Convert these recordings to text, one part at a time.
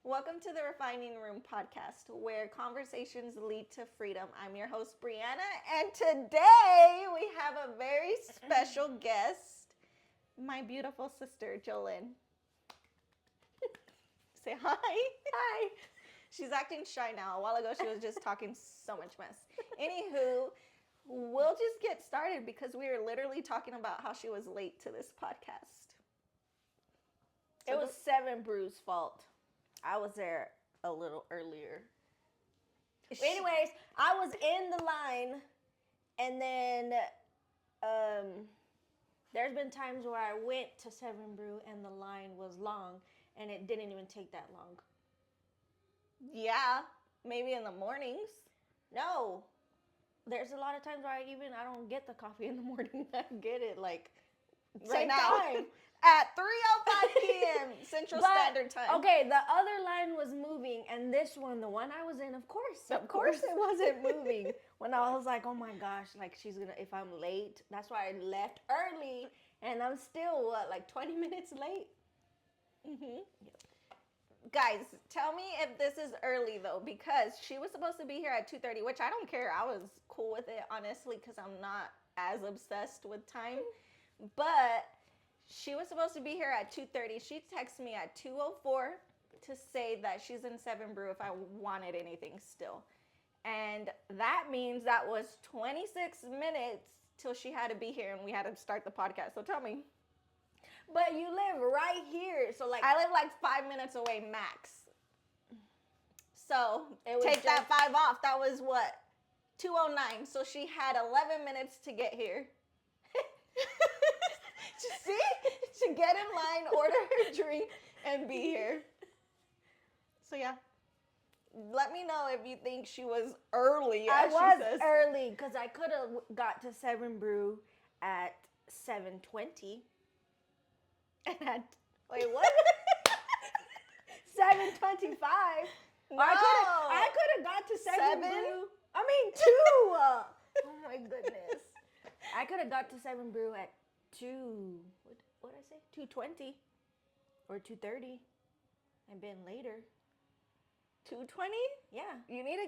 Welcome to the Refining Room podcast, where conversations lead to freedom. I'm your host, Brianna, and today we have a very special guest, my beautiful sister, Jolyn. Say hi. Hi. She's acting shy now. A while ago, she was just talking so much mess. Anywho, we'll just get started because we are literally talking about how she was late to this podcast. It was Seven Brew's fault. I was there a little earlier. Anyways, I was in the line, and then there's been times where I went to Seven Brew and the line was long, and it didn't even take that long. Yeah, maybe in the mornings. No, there's a lot of times where I don't get the coffee in the morning. I get it like Right same now. time. At 3:05 p.m. Central Standard Time. Okay, the other line was moving, and this one, the one I was in, of course it wasn't moving. When I was like, oh my gosh, like she's gonna, if I'm late, that's why I left early, and I'm still, 20 minutes late? Mm-hmm. Yep. Guys, tell me if this is early, though, because she was supposed to be here at 2:30, which I don't care. I was cool with it, honestly, because I'm not as obsessed with time. But she was supposed to be here at 2:30. She texted me at 2:04 to say that she's in Seven Brew if I wanted anything still. And that means that was 26 minutes till she had to be here and we had to start the podcast. So tell me. But you live right here, so like I live like 5 minutes away max. So take that 5 off. That was what? 2:09. So she had 11 minutes to get here. See? To get in line, order her drink, and be here. So yeah. Let me know if you think she was early. I was early because I could have got to Seven Brew at 7:20. And wait, what? 7:25. No. I could have got to Seven Brew. I mean 2. Oh my goodness. I could have got to Seven Brew at 2. What did I say? 2:20 or 2:30 and been later. 2:20? Yeah. You need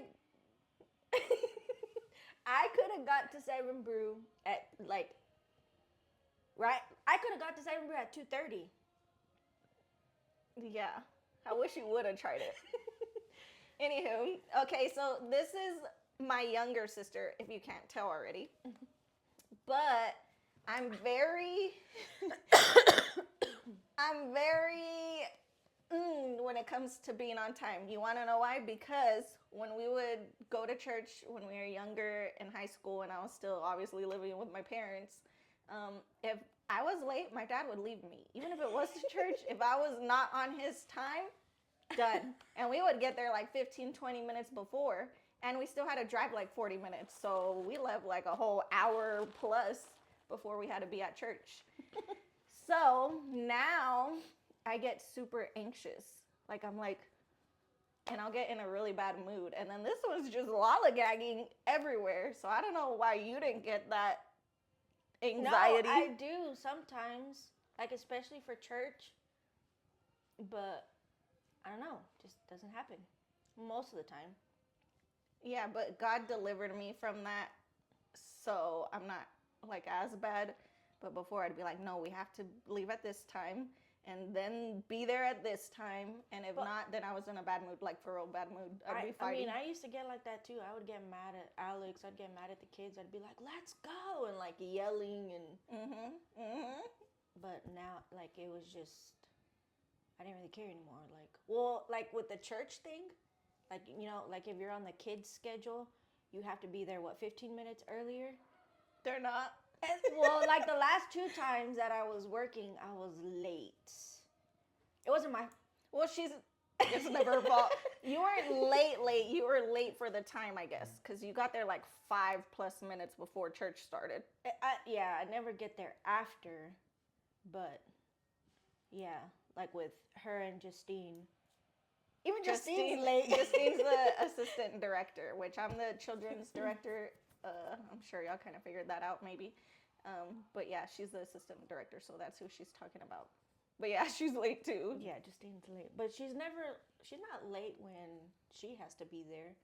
to. I could have got to Seven Brew at right? I could have got to Seven Brew at 2:30. Yeah. I wish you would have tried it. Anywho, okay, so this is my younger sister, if you can't tell already. But I'm very when it comes to being on time. You want to know why? Because when we would go to church when we were younger in high school, and I was still obviously living with my parents, if I was late, my dad would leave me. Even if it was to church, if I was not on his time, done. And we would get there like 15, 20 minutes before, and we still had to drive like 40 minutes. So we left like a whole hour plus before we had to be at church. So now I get super anxious. Like I'm like, and I'll get in a really bad mood. And then this was just lollygagging everywhere. So I don't know why you didn't get that anxiety. No, I do sometimes, like especially for church. But I don't know, just doesn't happen most of the time. Yeah, but God delivered me from that, so I'm not like as bad. But before I'd be like, no, we have to leave at this time and then be there at this time. And if not, then I was in a bad mood, like for a real bad mood. I'd be fighting. I used to get like that too. I would get mad at Alex. I'd get mad at the kids. I'd be like, let's go, and like yelling and. But now, like it was just, I didn't really care anymore. Like with the church thing, like like if you're on the kids' schedule, you have to be there 15 minutes earlier. They're not. Well, like the last 2 times that I was working, I was late. It wasn't my. Well, it's never her fault. You weren't late. You were late for the time, I guess, because you got there like 5+ minutes before church started. I never get there after, but yeah, like with her and Justine. Even Justine's late. Justine's the assistant director, which I'm the children's director. I'm sure y'all kind of figured that out maybe. But yeah, she's the assistant director, so that's who she's talking about. But yeah, she's late too. Yeah, Justine's late. But she's not late when she has to be there,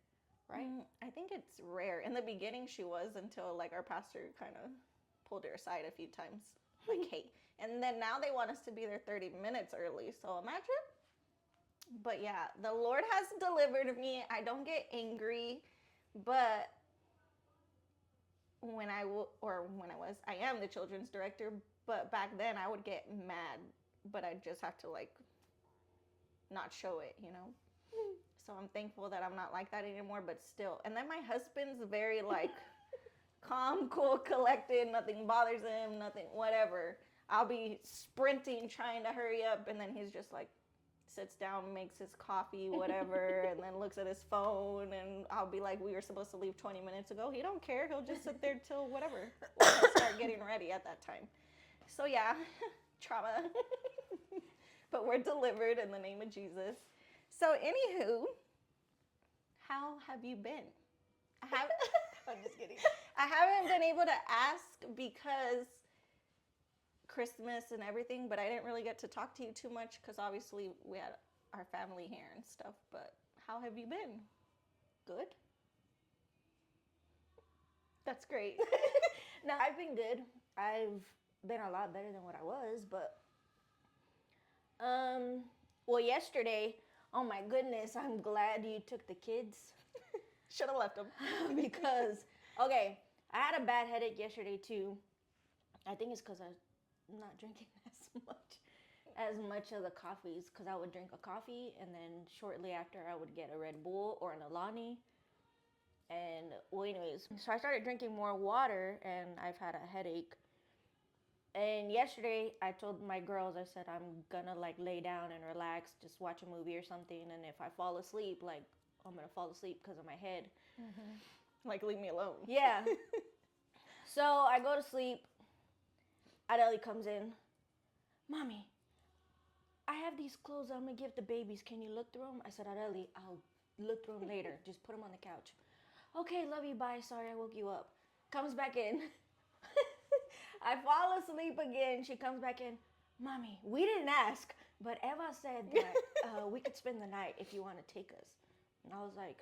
right? I think it's rare. In the beginning, she was until like our pastor kind of pulled her aside a few times. Like, hey. And then now they want us to be there 30 minutes early. So imagine. But yeah, the Lord has delivered me. I don't get angry, but I am the children's director, but back then I would get mad, but I just have to like not show it, you know? So I'm thankful that I'm not like that anymore, but still. And then my husband's very like calm, cool, collected, nothing bothers him, nothing, whatever. I'll be sprinting, trying to hurry up, and then he's just like, sits down, makes his coffee, whatever, and then looks at his phone, and I'll be like, we were supposed to leave 20 minutes ago. He don't care. He'll just sit there till whatever. Or he'll start getting ready at that time. So yeah, trauma. But we're delivered in the name of Jesus. So anywho, how have you been? I'm just kidding. I haven't been able to ask because Christmas and everything, but I didn't really get to talk to you too much because obviously we had our family here and stuff. But how have you been? Good. That's great. No, I've been good. I've been a lot better than what I was, but well, yesterday, oh my goodness, I'm glad you took the kids. Should have left them. Because, okay, I had a bad headache yesterday too. I think it's because I'm not drinking as much of the coffees, because I would drink a coffee and then shortly after I would get a Red Bull or an Alani. And well, anyways, so I started drinking more water and I've had a headache. And yesterday I told my girls, I said I'm gonna like lay down and relax, just watch a movie or something, and if I fall asleep, like I'm gonna fall asleep because of my head. Like, leave me alone. Yeah. So I go to sleep. Adele comes in. Mommy, I have these clothes I'm gonna give the babies. Can you look through them? I said, Adele, I'll look through them later. Just put them on the couch. Okay, love you, bye. Sorry I woke you up. Comes back in. I fall asleep again. She comes back in. Mommy, we didn't ask, but Eva said that we could spend the night if you want to take us. And I was like,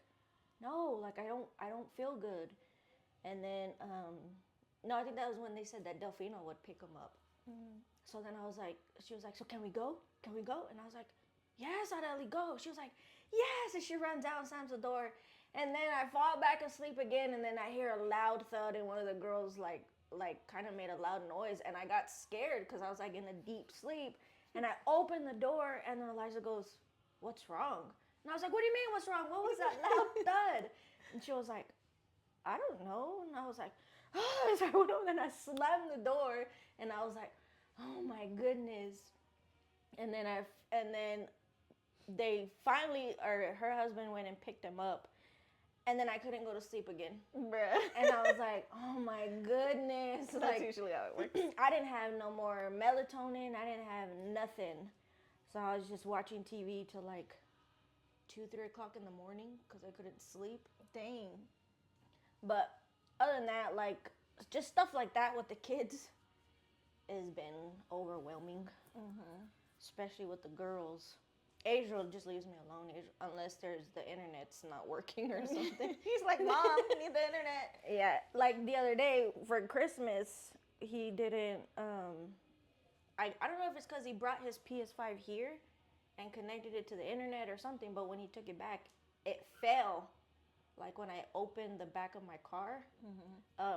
no, like I don't feel good. And then, no, I think that was when they said that Delfino would pick them up. So then she was like, so can we go? Can we go? And I was like, yes, Adele, go. She was like, yes. And she runs out and slams the door. And then I fall back asleep again. And then I hear a loud thud. And one of the girls like kind of made a loud noise. And I got scared because I was like in a deep sleep. And I opened the door and then Eliza goes, what's wrong? And I was like, what do you mean what's wrong? What was that loud thud? And she was like, I don't know. And I was like, oh. So I went over and I slammed the door. And I was like, oh my goodness. And then they finally, or her husband went and picked him up. And then I couldn't go to sleep again. Bruh. And I was like, oh my goodness. That's like, usually how it works. I didn't have no more melatonin. I didn't have nothing. So I was just watching TV till like 2-3 o'clock in the morning because I couldn't sleep. Dang. But other than that, like just stuff like that with the kids has been overwhelming. Especially with the girls. Adriel just leaves me alone unless the internet's not working or something. He's like, Mom, I need the internet. Yeah, like the other day for Christmas, he didn't, I don't know if it's because he brought his PS5 here and connected it to the internet or something, but when he took it back, it fell. Like when I opened the back of my car,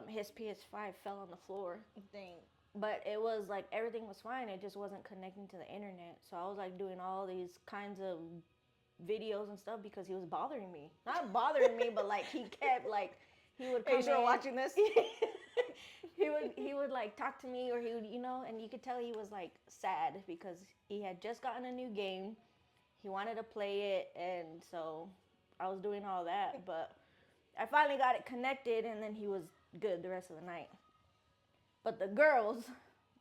his PS5 fell on the floor. Dang. But it was like everything was fine. It just wasn't connecting to the internet. So I was like doing all these kinds of videos and stuff because he was bothering me. Not bothering me, but like he kept like he would come in. Watching this? he would like talk to me, or he would, and you could tell he was like sad because he had just gotten a new game. He wanted to play it, and so I was doing all that. But I finally got it connected, and then he was good the rest of the night. But the girls,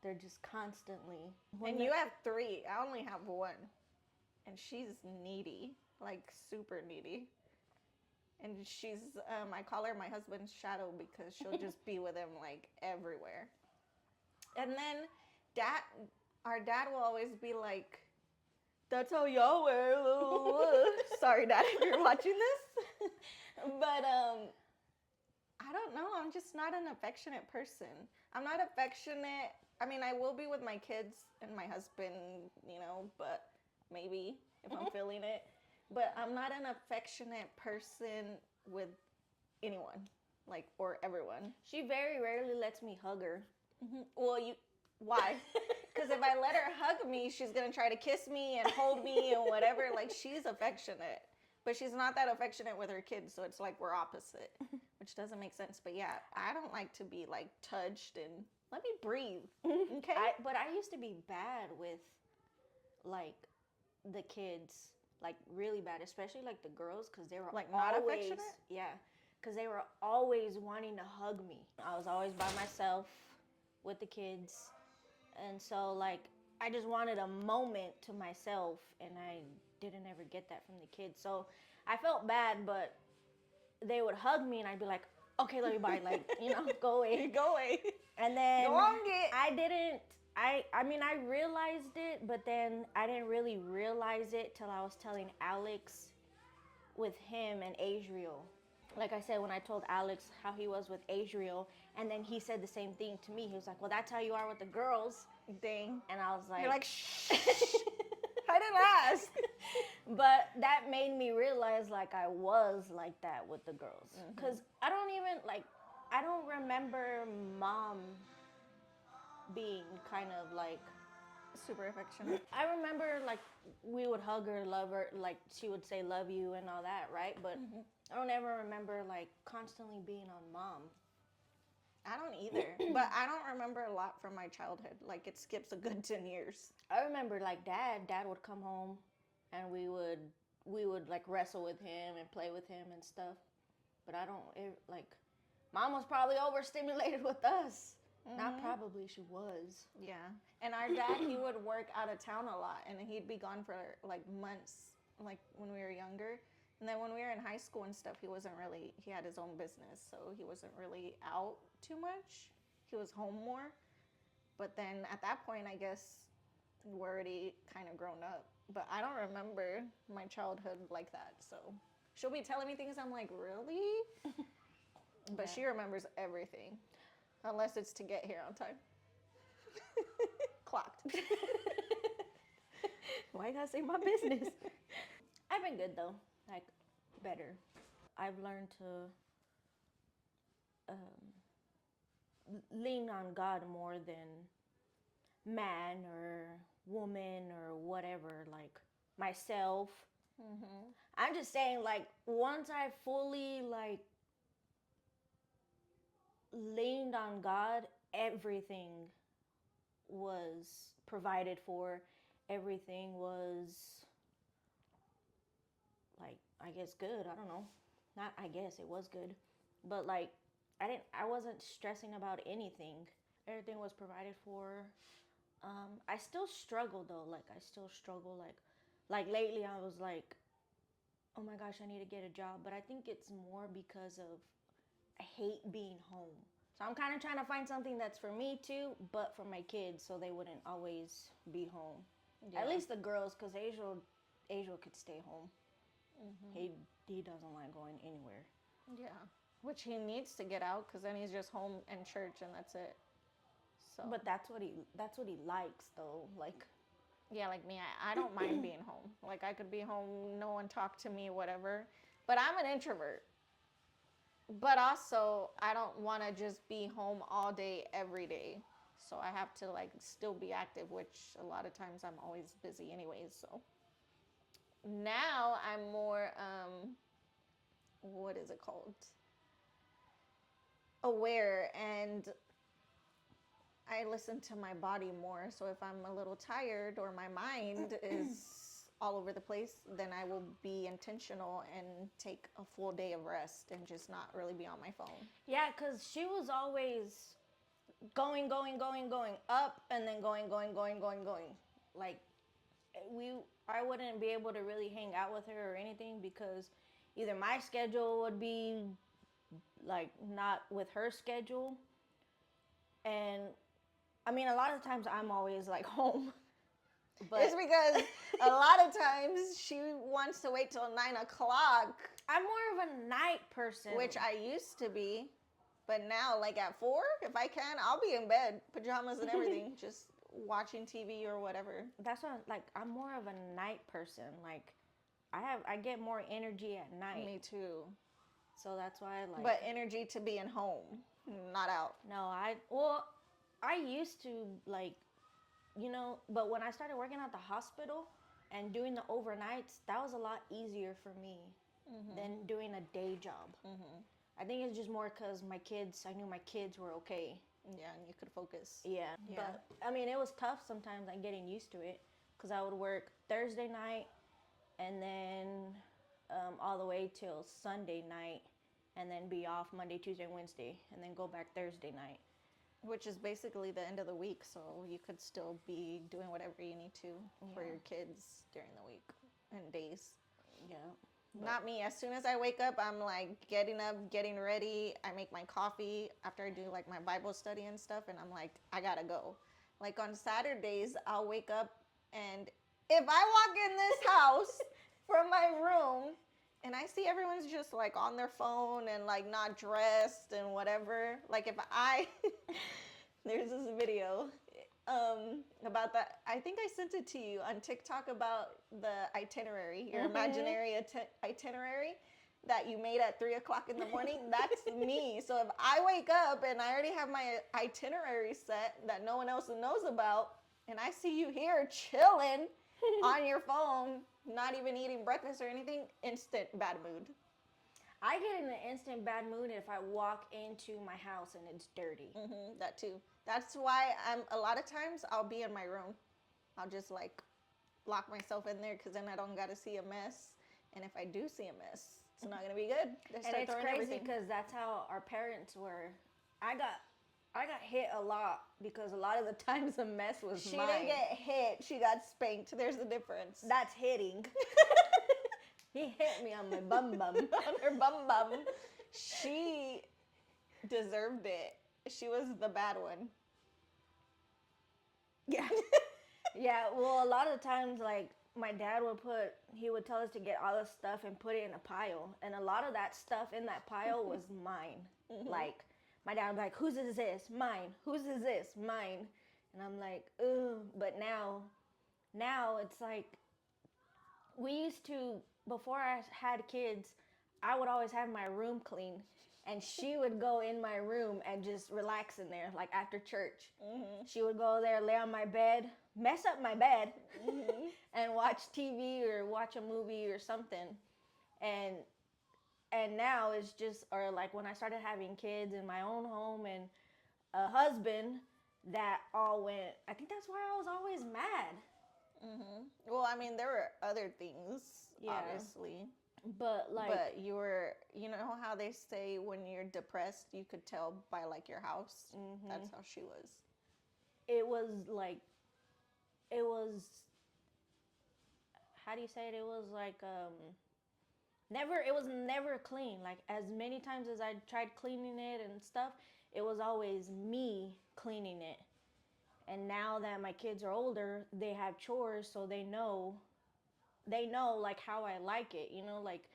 they're just constantly. And you have 3. I only have 1. And she's needy, like super needy. And she's, I call her my husband's shadow because she'll just be with him like everywhere. And then our dad will always be like, "That's how y'all wear." Sorry, Dad, if you're watching this. But I don't know. I'm just not an affectionate person. I'm not affectionate. I mean, I will be with my kids and my husband, but maybe if I'm feeling it. But I'm not an affectionate person with anyone, like, or everyone. She very rarely lets me hug her. Well, why? Because if I let her hug me, she's gonna try to kiss me and hold me and whatever. Like, she's affectionate, but she's not that affectionate with her kids. So it's like we're opposite, which doesn't make sense. But yeah, I don't like to be like touched and let me breathe. Okay. But I used to be bad with like the kids, like really bad, especially like the girls, because they were like not always, affectionate. yeah, because they were always wanting to hug me. I was always by myself with the kids, and so like I just wanted a moment to myself, and I didn't ever get that from the kids. So I felt bad, but they would hug me, and I'd be like, okay, love you, bye, like, go away. Go away. And then Go on, get. I didn't. I mean, I realized it, but then I didn't really realize it till I was telling Alex with him and Adriel. Like I said, when I told Alex how he was with Adriel, and then he said the same thing to me. He was like, well, that's how you are with the girls. Dang. And I was like, You're like, shh. I didn't ask. But that made me realize like I was like that with the girls. Because I don't remember Mom being kind of like super affectionate. I remember like we would hug her, love her, like she would say love you and all that, right? But I don't ever remember like constantly being on Mom. I don't either. But I don't remember a lot from my childhood. Like it skips a good 10 years. I remember like dad would come home and we would like wrestle with him and play with him and stuff. But I don't like Mom was probably overstimulated with us. Not probably, she was. Yeah. And our dad, he would work out of town a lot, and he'd be gone for like months, like when we were younger. And then when we were in high school and stuff, he had his own business, so he wasn't really out too much. He was home more. But then at that point, I guess we're already kind of grown up. But I don't remember my childhood like that, so she'll be telling me things, I'm like, really? But she remembers everything. Unless it's to get here on time. Clocked. Why you gotta say my business? I've been good though, like better. I've learned to lean on God more than man or woman or whatever, like myself. I'm just saying, like once I fully like leaned on God, everything was provided for. Everything was like, I guess good. I don't know. Not I guess, it was good. But like I wasn't stressing about anything. Everything was provided for. I still struggle though. Like I still struggle like lately I was like, oh my gosh, I need to get a job, but I think it's more because of I hate being home. So I'm kind of trying to find something that's for me too, but for my kids, so they wouldn't always be home. Yeah. At least the girls, because Adriel could stay home. He doesn't like going anywhere. Yeah, which he needs to get out, because then he's just home and church and that's it. So. But that's what he likes though. Like. Yeah, like me, I don't mind being home. Like I could be home, no one talk to me, whatever. But I'm an introvert. But also, I don't want to just be home all day, every day. So I have to like still be active, which a lot of times I'm always busy anyways. So now I'm more, what is it called? Aware, and I listen to my body more. So if I'm a little tired or my mind is all over the place, then I will be intentional and take a full day of rest and just not really be on my phone. Yeah, because she was always going up and then going. Like I wouldn't be able to really hang out with her or anything because either my schedule would be like not with her schedule. And I mean, a lot of times I'm always like home. But it's because a lot of times she wants to wait till 9 o'clock. I'm more of a night person. Which I used to be. But now, like at 4, if I can, I'll be in bed, pajamas and everything, just watching TV or whatever. That's what, like, I'm more of a night person. Like, I get more energy at night. Me too. So that's why I like. But energy to be in home, not out. No, I used to, like, but when I started working at the hospital and doing the overnights, that was a lot easier for me than doing a day job. I think it's just more because I knew my kids were okay. Yeah, and you could focus. Yeah. But, I mean, it was tough sometimes, like, getting used to it, because I would work Thursday night and then all the way till Sunday night, and then be off Monday, Tuesday, Wednesday, and then go back Thursday night. Which is basically the end of the week, so you could still be doing whatever you need to for your kids during the week and days. Yeah. Not me. As soon as I wake up, I'm like getting up, getting ready. I make my coffee after I do like my Bible study and stuff, and I'm like, I gotta go. Like on Saturdays, I'll wake up, and if I walk in this house from my room and I see everyone's just like on their phone and like not dressed and whatever, like if I, there's this video about that. I think I sent it to you on TikTok about the itinerary, your imaginary itinerary that you made at 3 o'clock in the morning. That's me. So if I wake up and I already have my itinerary set that no one else knows about, and I see you here chilling on your phone, not even eating breakfast or anything, instant bad mood. I get in an instant bad mood if I walk into my house and it's dirty. That too. That's why a lot of times I'll be in my room. I'll just like lock myself in there because then I don't got to see a mess. And if I do see a mess, it's not gonna be good. And it's crazy because that's how our parents were. I got hit a lot because a lot of the times the mess was She mine. didn't get hit. She got spanked. There's a difference. That's hitting. He hit me on my bum bum. On her bum bum. She deserved it. She was the bad one. Yeah. Yeah, well, a lot of the times, like, my dad he would tell us to get all this stuff and put it in a pile. And a lot of that stuff in that pile was mine. Like, my dad would be like, whose is this? Mine. Whose is this? Mine. And I'm like, ugh. But now it's like, we used to, before I had kids, I would always have my room clean. And she would go in my room and just relax in there, like after church. She would go there, lay on my bed, mess up my bed, and watch TV or watch a movie or something. And now it's just, or like when I started having kids in my own home and a husband, that all went, I think that's why I was always mad. Well, I mean, there were other things, obviously. But you were, you know how they say when you're depressed, you could tell by like your house? That's how she was. It was like, how do you say it? It was like, it was never clean. Like, as many times as I tried cleaning it and stuff, it was always me cleaning it. And now that my kids are older, they have chores, so they know like how I like it, like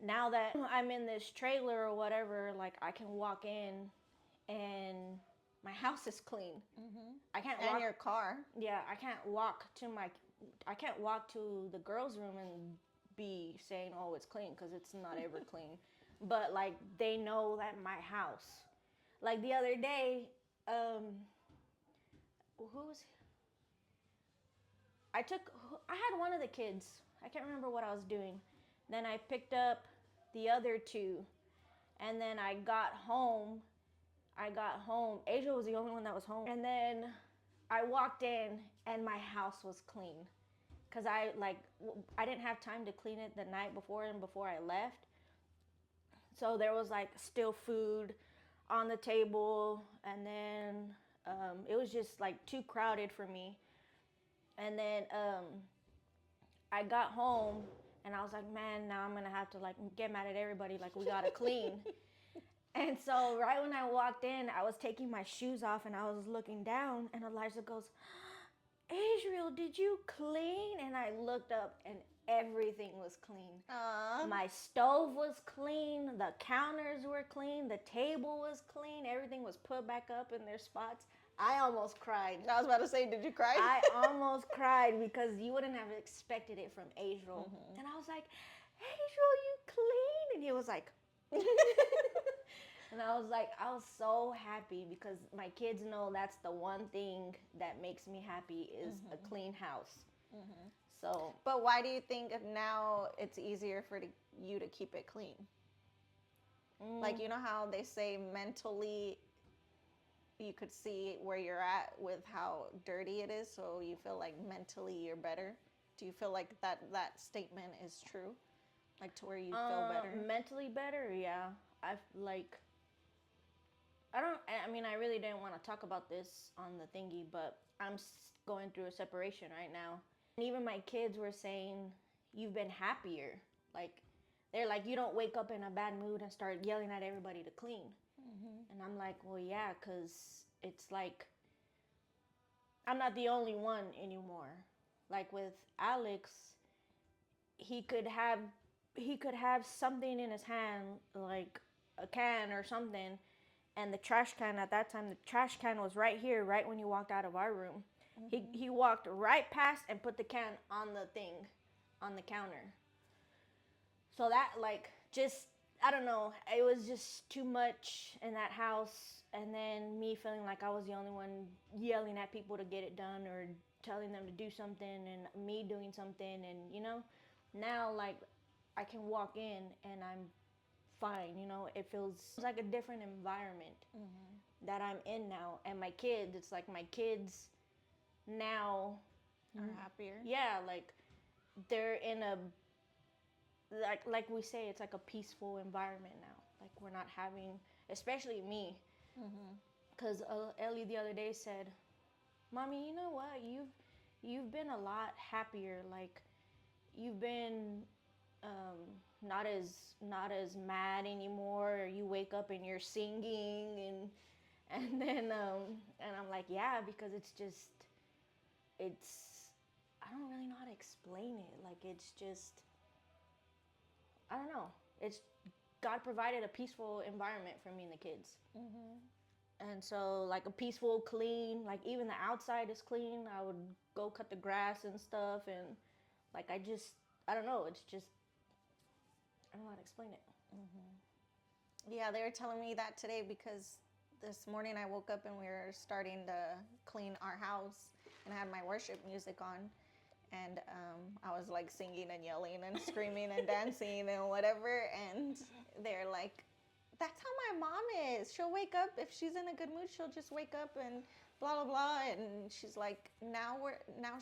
now that I'm in this trailer or whatever, like I can walk in and my house is clean. I can't walk. And your car. Yeah, I can't walk to the girls' room and be saying, oh, it's clean, because it's not ever clean. But like they know that my house. Like the other day, I had one of the kids. I can't remember what I was doing. Then I picked up the other two. And then I got home. Asia was the only one that was home. And then I walked in and my house was clean. Because I didn't have time to clean it the night before and before I left. So there was like still food on the table. And then it was just like too crowded for me. And then I got home and I was like, man, now I'm gonna have to like get mad at everybody, like we gotta clean. And so right when I walked in, I was taking my shoes off and I was looking down, and Elijah goes, Adriel, did you clean? And I looked up and everything was clean. My stove was clean, the counters were clean, the table was clean, everything was put back up in their spots. I almost cried. I was about to say, did you cry? I almost cried because you wouldn't have expected it from Adriel. And I was like, Adriel, you clean? And he was like, and I was so happy because my kids know that's the one thing that makes me happy is a clean house. So, but why do you think now it's easier for you to keep it clean? Like, you know how they say mentally you could see where you're at with how dirty it is, so you feel like mentally you're better? Do you feel like that statement is true? Like, to where you feel better? Mentally better, yeah. I really didn't want to talk about this on the thingy, but I'm going through a separation right now. And even my kids were saying, you've been happier. Like, they're like, you don't wake up in a bad mood and start yelling at everybody to clean. And I'm like, well, yeah, because it's like, I'm not the only one anymore. Like with Alex, he could have something in his hand, like a can or something, and the trash can at that time, the trash can was right here, right when you walked out of our room. He walked right past and put the can on the thing, on the counter. So that, like, just, I don't know, it was just too much in that house. And then me feeling like I was the only one yelling at people to get it done or telling them to do something, and me doing something. And, you know, now, like, I can walk in and I'm fine, you know. It feels like a different environment that I'm in now. And my kids, it's like my kids now are happier. Yeah, like they're in a, like we say, it's like a peaceful environment now. Like we're not having, especially me, because Ellie the other day said, Mommy, you know what, you've been a lot happier. Like you've been not as mad anymore. Or you wake up and you're singing, and then and I'm like, yeah, because it's I don't really know how to explain it. Like it's just, I don't know. It's God provided a peaceful environment for me and the kids. And so like a peaceful, clean, like even the outside is clean. I would go cut the grass and stuff, and like I don't know. It's just, I don't know how to explain it. Yeah, they were telling me that today because this morning I woke up and we were starting to clean our house, and I had my worship music on, and I was like singing and yelling and screaming and dancing and whatever, and they're like, that's how my mom is. She'll wake up, if she's in a good mood, she'll just wake up and blah, blah, blah. And she's like, now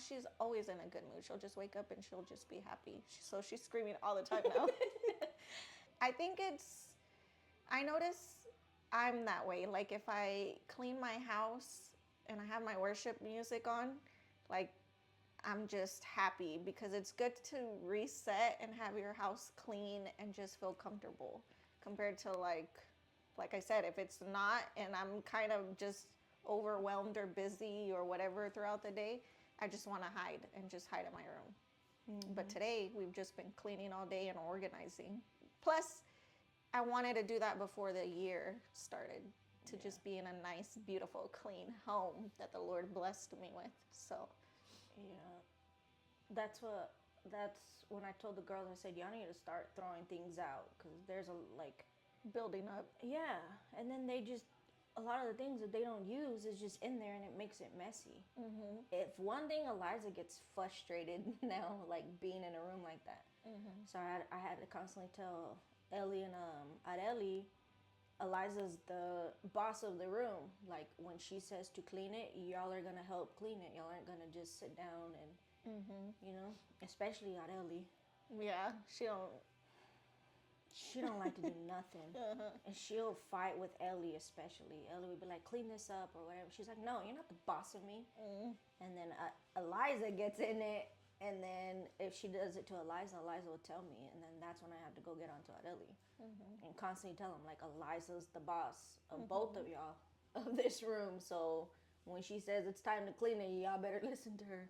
she's always in a good mood. She'll just wake up and she'll just be happy. So she's screaming all the time now. I think I notice I'm that way. Like if I clean my house and I have my worship music on, like I'm just happy because it's good to reset and have your house clean and just feel comfortable. Compared to like I said, if it's not and I'm kind of just overwhelmed or busy or whatever throughout the day, I just want to hide and just hide in my room. But today we've just been cleaning all day and organizing. Plus, I wanted to do that before the year started, to just be in a nice, beautiful, clean home that the Lord blessed me with. So, yeah, that's when I told the girls, I said, y'all need to start throwing things out because there's building up. Yeah, and then a lot of the things that they don't use is just in there and it makes it messy. If one thing, Eliza gets frustrated now, like being in a room like that. So I had to constantly tell Ellie and Adeli, Eliza's the boss of the room. Like when she says to clean it, y'all are gonna help clean it. Y'all aren't gonna just sit down and you know, especially Adeli. Yeah, she don't like to do nothing. And she'll fight with Ellie, especially. Ellie would be like, clean this up or whatever. She's like, no, you're not the boss of me. And then Eliza gets in it And then if she does it to Eliza, Eliza will tell me, and then that's when I have to go get onto Adeli and constantly tell him like Eliza's the boss of both of y'all of this room. So when she says it's time to clean it, y'all better listen to her.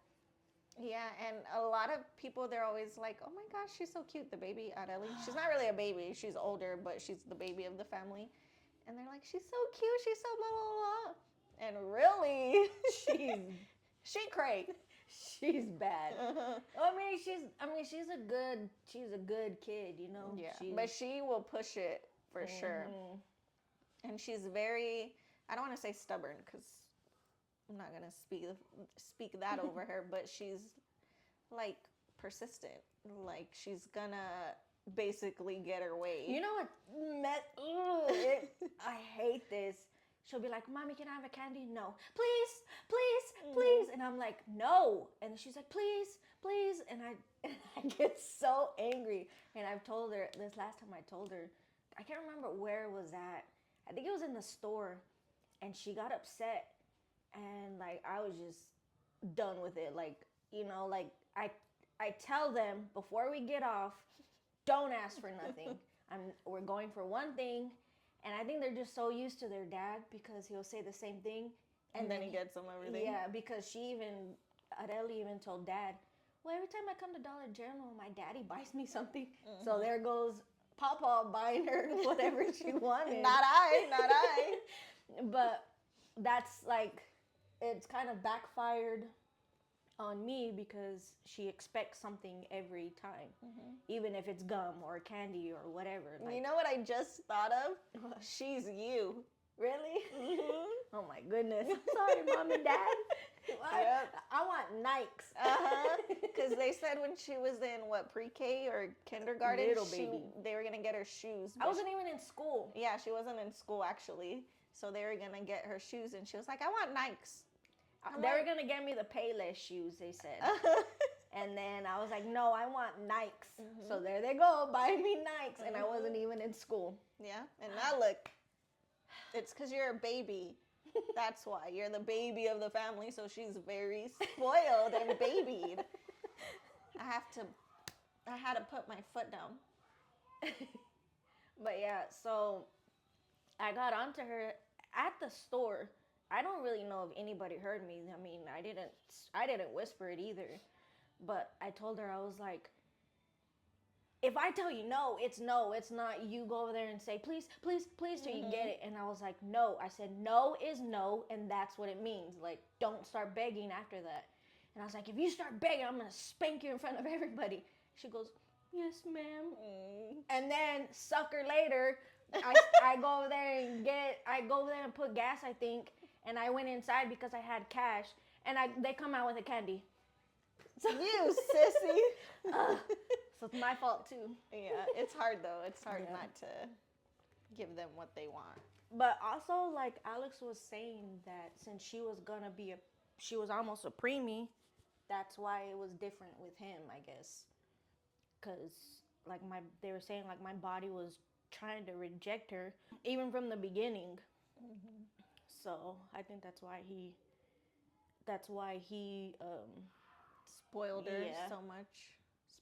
Yeah, and a lot of people, they're always like, oh my gosh, she's so cute, the baby Adeli. She's not really a baby, she's older, but she's the baby of the family. And they're like, she's so cute, she's so blah blah blah. And really, she cray. She's bad. I mean, she's a good kid, you know. Yeah, but she will push it for sure. And she's very, I don't want to say stubborn because I'm not gonna speak that over her, but she's like persistent. Like she's gonna basically get her way. You know what? I hate this. She'll be like, "Mommy, can I have a candy?" No. Please, please, please. And I'm like, "No." And she's like, "Please, please." And I get so angry. And I've told her, this last time I told her, I can't remember where it was at. I think it was in the store. And she got upset. And like, I was just done with it. Like, you know, like I tell them before we get off, don't ask for nothing. We're going for one thing. And I think they're just so used to their dad because he'll say the same thing. And then he gets them everything. Yeah, because Adeli even told Dad, well, every time I come to Dollar General, my daddy buys me something. So there goes Papa buying her whatever she wanted. Not I. But that's like, it's kind of backfired on me because she expects something every time, even if it's gum or candy or whatever. Like, you know what I just thought of? She's you. Really? Oh my goodness. I'm sorry, Mom and Dad. Yep. I want Nikes. Because they said when she was in pre-K or kindergarten, they were gonna get her shoes. I wasn't even in school. Yeah, she wasn't in school actually. So they were gonna get her shoes, and she was like, "I want Nikes." They were gonna get me the Payless shoes, they said. And then I was like, no, I want Nikes. So there they go, buying me Nikes. And I wasn't even in school. Yeah, and now look, it's because you're a baby. That's why. You're the baby of the family, so she's very spoiled and babied. I had to put my foot down. But yeah, so I got onto her at the store. I don't really know if anybody heard me. I mean, I didn't whisper it either. But I told her, I was like, if I tell you no, it's no. It's not you go over there and say, please, please, please, till you get it. And I was like, no. I said, no is no, and that's what it means. Like, don't start begging after that. And I was like, if you start begging, I'm going to spank you in front of everybody. She goes, yes, ma'am. And then, sucker later, I go over there and put gas, I think. And I went inside because I had cash. And they come out with a candy. So, you sissy. So it's my fault too. Yeah, it's hard though. It's hard not to give them what they want. But also, like Alex was saying, that since she was almost a preemie, that's why it was different with him, I guess. Because like they were saying, like my body was trying to reject her even from the beginning. So I think that's why he spoiled her so much.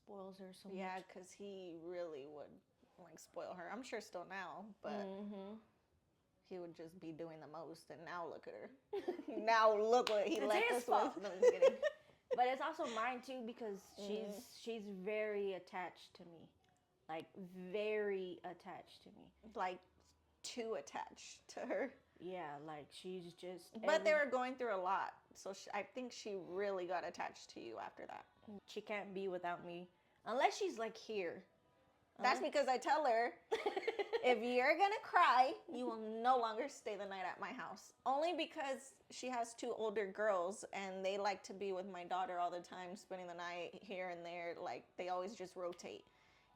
Spoils her so much. Yeah, because he really would like spoil her. I'm sure still now, but he would just be doing the most. And now look at her. Now look what he left us with. No, I'm just kidding. But it's also mine too because she's very attached to me, like very attached to me, like too attached to her. Yeah, like she's just. But they were going through a lot, so I think she really got attached to you after that. She can't be without me unless she's like here. That's because I tell her, if you're gonna cry, you will no longer stay the night at my house. Only because she has two older girls and they like to be with my daughter all the time, spending the night here and there. Like they always just rotate.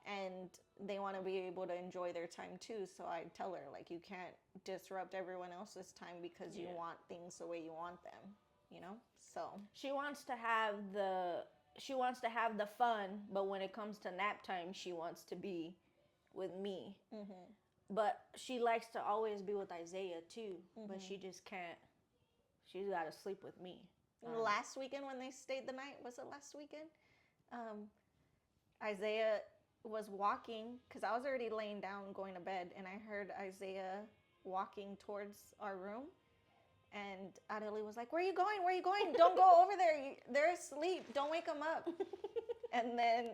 And they want to be able to enjoy their time too. So I tell her, like, you can't disrupt everyone else's time because you want things the way you want them, you know? So she wants to have the fun, but when it comes to nap time, she wants to be with me. But she likes to always be with Isaiah too, but she just can't. She's got to sleep with me. Last weekend when they stayed the night, was it last weekend? Isaiah was walking because I was already laying down going to bed, and I heard Isaiah walking towards our room. And Adelie was like, "Where are you going? Where are you going? Don't go over there. They're asleep. Don't wake them up." And then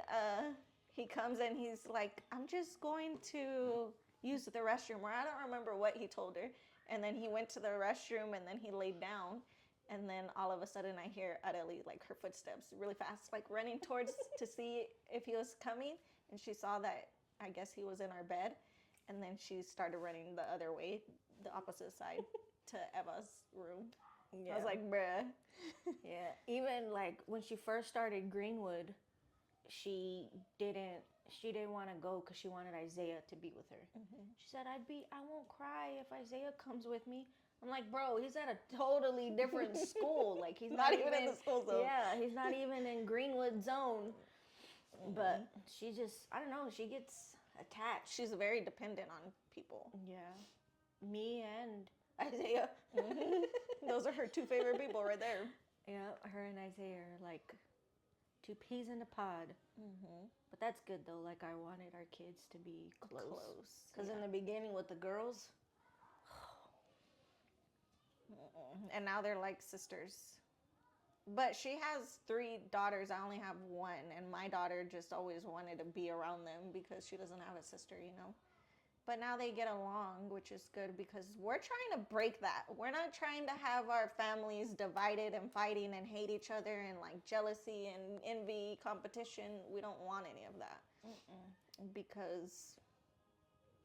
he comes and he's like, "I'm just going to use the restroom." Or I don't remember what he told her. And then he went to the restroom and then he laid down. And then all of a sudden I hear Adelie, like her footsteps really fast, like running towards to see if he was coming. And she saw that I guess he was in our bed. And then she started running the other way, the opposite side to Eva's room. Yeah. I was like, bruh. Yeah. Even like when she first started Greenwood, she didn't want to go because she wanted Isaiah to be with her. Mm-hmm. She said, I won't cry if Isaiah comes with me. I'm like, bro, he's at a totally different school. Like, he's not even in the school zone. Yeah, he's not even in Greenwood zone. Mm-hmm. But she just, I don't know, she gets attached. She's very dependent on people. Yeah. Me and Isaiah. Mm-hmm. Those are her two favorite people right there. Yeah, her and Isaiah are like two peas in a pod. Mm-hmm. But that's good though. Like, I wanted our kids to be close. Because in the beginning with the girls, and now they're like sisters. But she has 3 daughters. I only have 1, and my daughter just always wanted to be around them because she doesn't have a sister, you know. But now they get along, which is good because we're trying to break that. We're not trying to have our families divided and fighting and hate each other and like jealousy and envy, competition. We don't want any of that. Because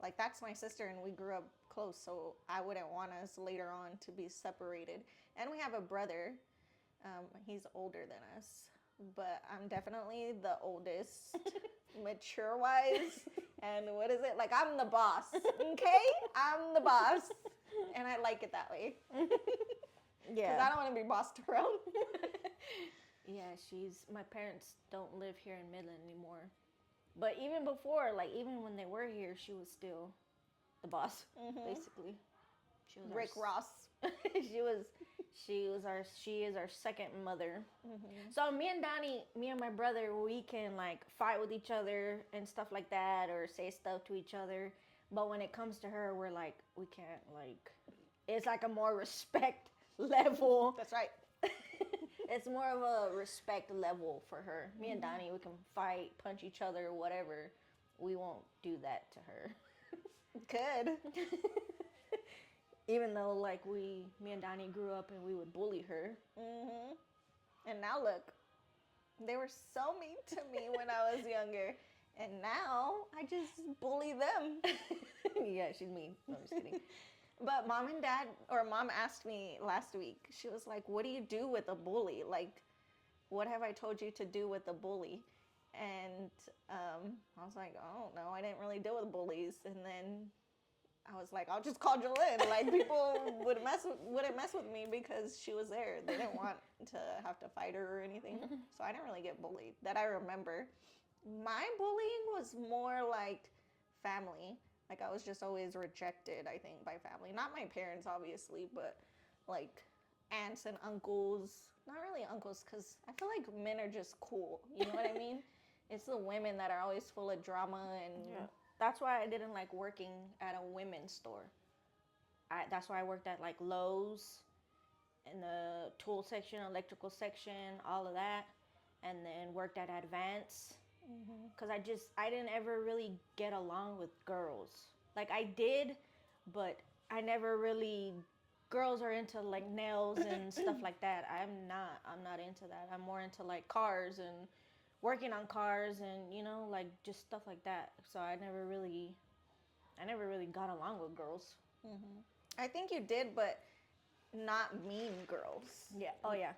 like that's my sister and we grew up close, so I wouldn't want us later on to be separated. And we have a brother. He's older than us, but I'm definitely the oldest, mature-wise. And what is it? Like, I'm the boss, okay? I'm the boss. And I like it that way. Yeah. Because I don't want to be bossed around. Yeah, my parents don't live here in Midland anymore. But even before, like, even when they were here, she was still the boss, basically. She was Rick Ross. She is our second mother. Mm-hmm. So me and my brother, we can like fight with each other and stuff like that, or say stuff to each other. But when it comes to her, we're like, we can't like. It's like a more respect level. That's right. It's more of a respect level for her. Me and Donnie, we can fight, punch each other, whatever. We won't do that to her. Good. Even though, like, me and Donnie grew up and we would bully her. Mm-hmm. And now look, they were so mean to me when I was younger. And now I just bully them. Yeah, she's mean. No, I'm just kidding. But mom asked me last week, she was like, what do you do with a bully? Like, what have I told you to do with a bully? And I was like, I don't know. I didn't really deal with bullies. And then I was like, I'll just call Jolene. Like, people wouldn't mess with me because she was there. They didn't want to have to fight her or anything. So I didn't really get bullied that I remember. My bullying was more like family. Like, I was just always rejected, I think, by family. Not my parents, obviously, but like aunts and uncles. Not really uncles, because I feel like men are just cool. You know what I mean? It's the women that are always full of drama and... Yeah. That's why I didn't like working at a women's store. That's why I worked at like Lowe's, in the tool section, electrical section, all of that. And then worked at Advance. Because I didn't ever really get along with girls. Like, I did, but I never really... Girls are into like nails and stuff like that. I'm not into that. I'm more into like cars and working on cars and, you know, like just stuff like that. So I never really got along with girls. I think you did, but not mean girls. Yeah. Oh yeah.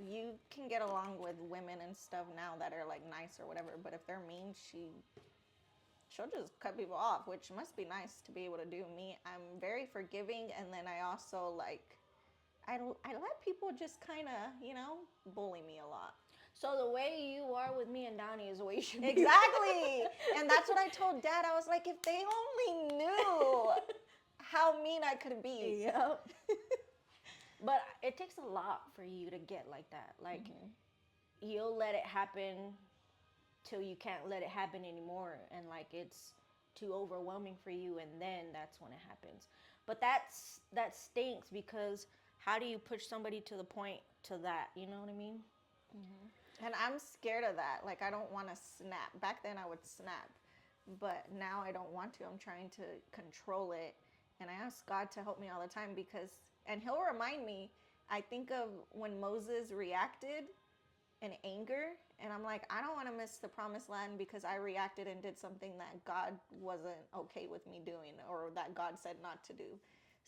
You can get along with women and stuff now that are like nice or whatever, but if they're mean, she'll just cut people off, which must be nice to be able to do. Me, I'm very forgiving, and then I also like I let people just kind of, you know, bully me a lot. So the way you are with me and Donnie is the way you should be. Exactly. And that's what I told Dad. I was like, if they only knew how mean I could be. Yep. But it takes a lot for you to get like that. Like, you'll let it happen till you can't let it happen anymore, and like it's too overwhelming for you, and then that's when it happens. But that stinks, because how do you push somebody to the point to that? You know what I mean? And I'm scared of that. Like, I don't want to snap. Back then, I would snap. But now I don't want to. I'm trying to control it. And I ask God to help me all the time because, and He'll remind me, I think of when Moses reacted in anger. And I'm like, I don't want to miss the promised land because I reacted and did something that God wasn't okay with me doing, or that God said not to do.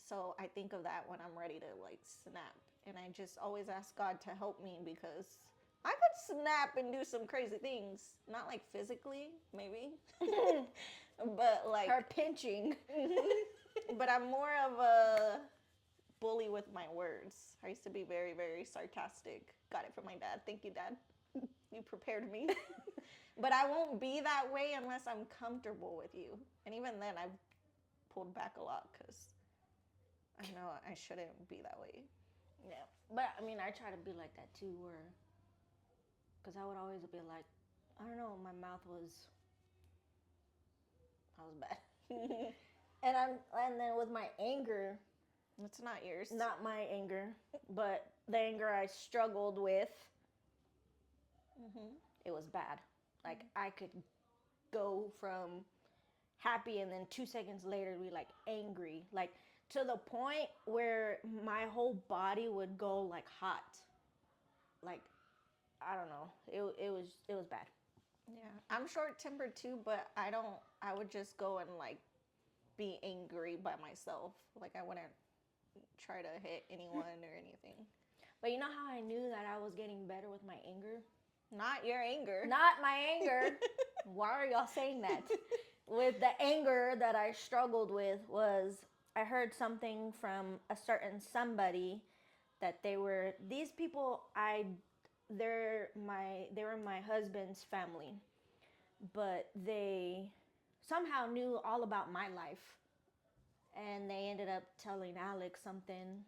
So I think of that when I'm ready to like snap. And I just always ask God to help me because I could snap and do some crazy things. Not like physically, maybe. But like Her pinching. but I'm more of a bully with my words. I used to be very, very sarcastic. Got it from my dad. Thank you, Dad. You prepared me. But I won't be that way unless I'm comfortable with you. And even then, I've pulled back a lot because I know I shouldn't be that way. Yeah. But I mean, I try to be like that too, where, because I would always be like, I don't know, my mouth was bad. And then with my anger, It's not yours. not my anger, but the anger I struggled with, it was bad. Like, I could go from happy and then 2 seconds later be like angry, like to the point where my whole body would go like hot. Like, I don't know. It was bad. Yeah. I'm short-tempered too, but I would just go and like be angry by myself. Like, I wouldn't try to hit anyone or anything. But you know how I knew that I was getting better with my anger? Not your anger. Not my anger. Why are y'all saying that? With the anger that I struggled with was, I heard something from a certain somebody that these people, they were my husband's family, but they somehow knew all about my life, and they ended up telling Alex something,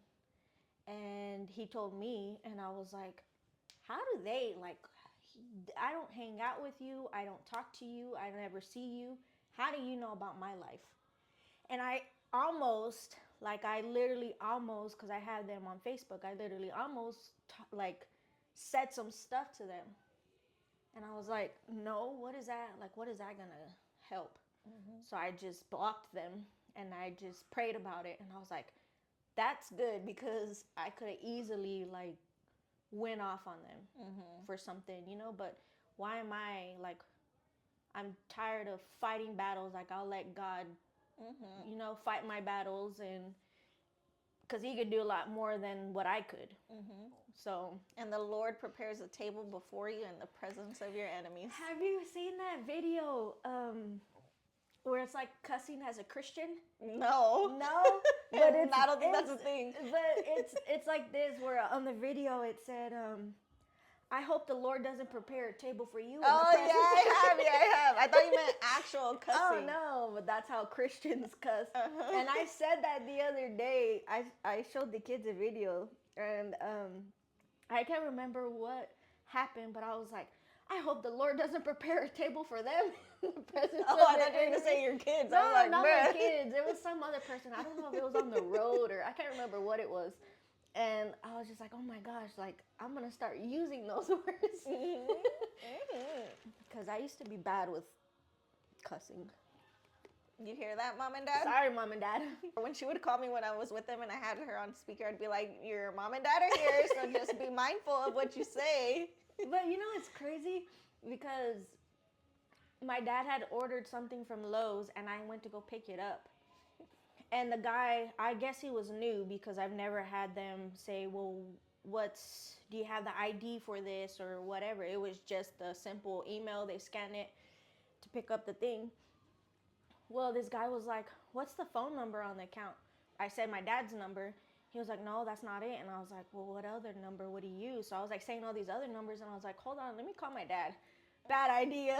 and he told me, and I was like, how do they, like, I don't hang out with you, I don't talk to you, I never see you, how do you know about my life? And I literally almost, because I had them on Facebook, I literally almost said some stuff to them. And I was like, no, what is that? Like, what is that gonna help? So I just blocked them, and I just prayed about it. And I was like, that's good, because I could have easily like went off on them for something, but why am I like, I'm tired of fighting battles. Like, I'll let God, fight my battles, and because He could do a lot more than what I could. So. And the Lord prepares a table before you in the presence of your enemies. Have you seen that video where it's like cussing as a Christian? No. But I don't think that's a thing. But it's like this, where on the video it said, I hope the Lord doesn't prepare a table for you. Oh, yeah, I have. I thought you meant actual cussing. Oh, no, but that's how Christians cuss. And I said that the other day. I showed the kids a video, and I can't remember what happened, but I was like, I hope the Lord doesn't prepare a table for them. I thought you were going to say your kids. No, I was like, not my kids. It was some other person. I don't know if it was on the road, or I can't remember what it was. And I was just like, oh my gosh, like, I'm going to start using those words. Because I used to be bad with cussing. You hear that, Mom and Dad? Sorry, Mom and Dad. When she would call me when I was with them and I had her on speaker, I'd be like, your Mom and Dad are here, so just be mindful of what you say. But it's crazy, because my dad had ordered something from Lowe's, and I went to go pick it up. And the guy, I guess he was new, because I've never had them say, well, do you have the ID for this or whatever? It was just a simple email. They scan it to pick up the thing. Well, this guy was like, what's the phone number on the account? I said my dad's number. He was like, no, that's not it. And I was like, well, what other number would he use? So I was like saying all these other numbers, and I was like, hold on, let me call my dad. Bad idea.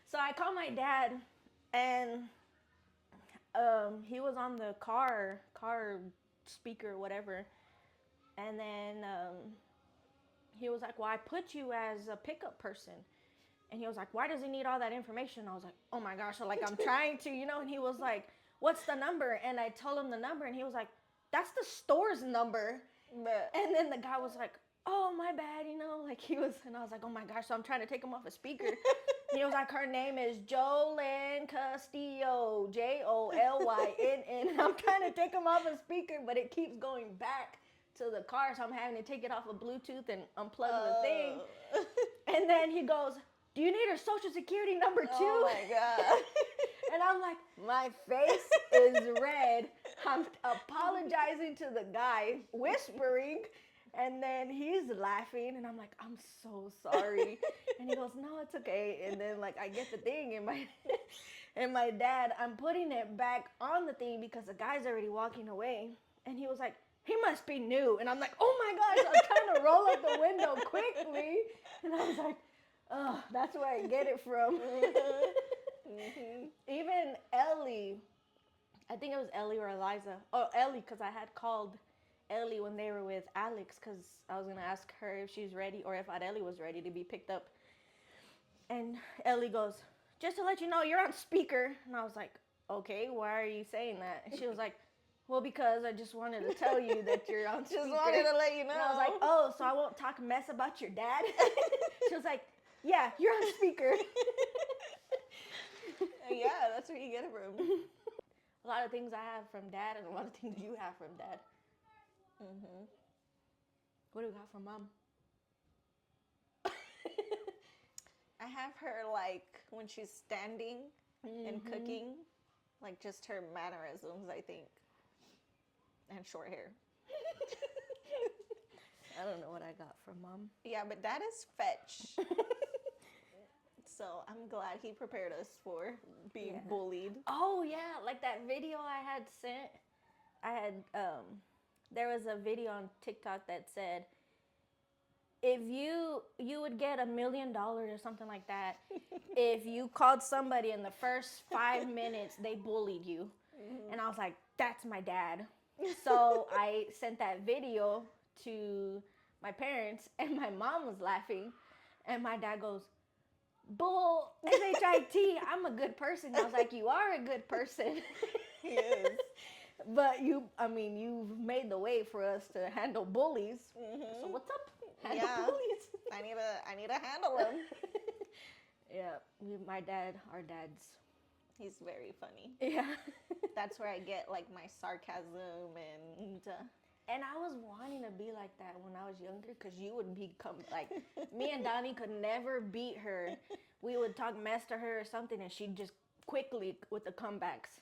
So I called my dad, and he was on the car speaker or whatever. And then he was like, well, I put you as a pickup person. And he was like, why does he need all that information? I was like, oh my gosh. So like, I'm trying to, and he was like, what's the number? And I told him the number, and he was like, that's the store's number. And then the guy was like, oh, my bad, like he was, and I was like, oh my gosh. So I'm trying to take him off a speaker. And he was like, her name is Jolynn Castillo, Jollynn. And I'm trying to take him off a speaker, but it keeps going back to the car. So I'm having to take it off of Bluetooth and unplug the thing. And then he goes, do you need her social security number too? Oh my God. And I'm like, my face is red. I'm apologizing to the guy, whispering. And then he's laughing, and I'm like, I'm so sorry. And he goes, no, it's okay. And then like I get the thing, and my dad, I'm putting it back on the thing because the guy's already walking away. And he was like, he must be new. And I'm like, oh my gosh, I'm trying to roll up the window quickly. And I was like, oh, that's where I get it from. Even Ellie, I think it was Ellie or Eliza. Oh, Ellie, because I had called Ellie when they were with Alex, because I was going to ask her if she's ready or if Ellie was ready to be picked up. And Ellie goes, just to let you know, you're on speaker. And I was like, okay, why are you saying that? And she was like, well, because I just wanted to tell you that you're on speaker. Just wanted to let you know. And I was like, oh, so I won't talk mess about your dad? She was like, yeah, you're on speaker. Yeah, that's where you get it from. A lot of things I have from dad and a lot of things you have from dad. Mm-hmm. What do we got from mom? I have her like when she's standing and cooking, like just her mannerisms, I think, and short hair. I don't know what I got from mom. Yeah, but dad is fetch. So I'm glad he prepared us for being bullied. Oh yeah, like that video I had sent. There was a video on TikTok that said, if you would get $1 million or something like that, if you called somebody in the first 5 minutes, they bullied you. And I was like, that's my dad. So I sent that video to my parents, and my mom was laughing, and my dad goes, bull, S-H-I-T, I'm a good person. I was like, you are a good person. He is. But you've made the way for us to handle bullies. So what's up? Handle bullies. I need to handle him. Yeah, our dads. He's very funny. Yeah. That's where I get like my sarcasm And I was wanting to be like that when I was younger, because you would become like, me and Donnie could never beat her. We would talk mess to her or something, and she'd just quickly with the comebacks.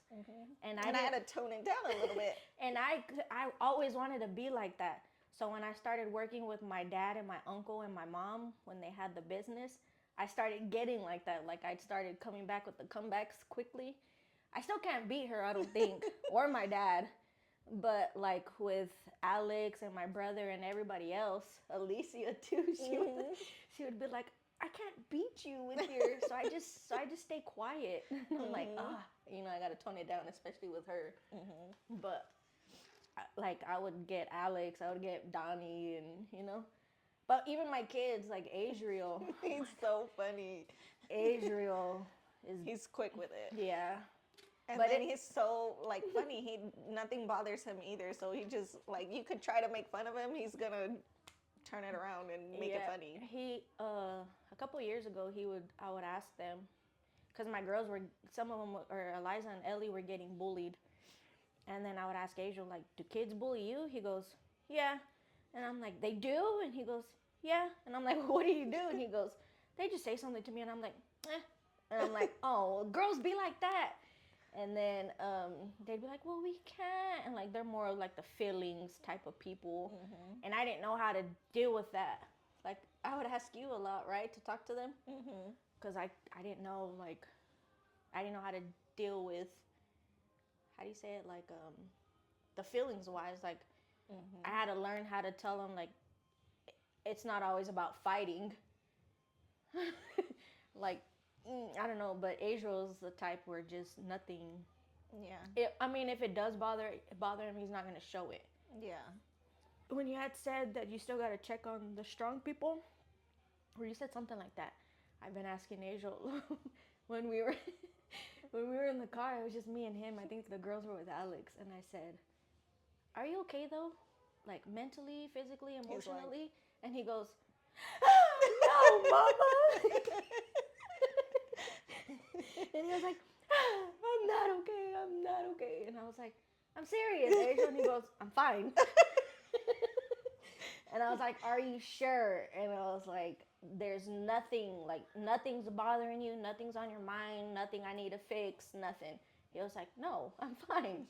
And I had to tone it down a little bit. And I always wanted to be like that. So when I started working with my dad and my uncle and my mom, when they had the business, I started getting like that. Like I started coming back with the comebacks quickly. I still can't beat her, I don't think, or my dad. But like with Alex and my brother and everybody else, Alicia too, she would be like, I can't beat you with your, so I just stay quiet. And I'm like, I gotta tone it down, especially with her. But like I would get Alex, I would get Donnie, and but even my kids, like Adriel. He's so funny. Adriel he's quick with it. Yeah. But then he's so like funny. Nothing bothers him either. So he just like, you could try to make fun of him, he's gonna turn it around and make it funny. He a couple of years ago, I would ask them, because my girls some of them, or Eliza and Ellie, were getting bullied, and then I would ask Adriel, like, do kids bully you? He goes, yeah. And I'm like, they do? And he goes, yeah. And I'm like, what do you do? And he goes, they just say something to me, and I'm like, eh. And I'm like, oh, well, girls be like that. And then they'd be like, well, we can't. And like, they're more of like the feelings type of people. And I didn't know how to deal with that. Like, I would ask you a lot, right, to talk to them? Because I didn't know, like, I didn't know how to deal with, how do you say it, like, the feelings wise. Like, I had to learn how to tell them, like, it's not always about fighting. Like, I don't know, but Adriel's the type where just nothing. Yeah. If it does bother him, he's not going to show it. Yeah. When you had said that you still got to check on the strong people, or you said something like that, I've been asking Angel when we were in the car. It was just me and him. I think the girls were with Alex, and I said, "Are you okay though? Like mentally, physically, emotionally?" And he goes, "No, Mama." And he was like, "I'm not okay. I'm not okay." And I was like, "I'm serious, Angel." And he goes, "I'm fine." And I was like, "Are you sure?" And I was like, "There's nothing, like nothing's bothering you, nothing's on your mind, nothing I need to fix, nothing." He was like, "No, I'm fine."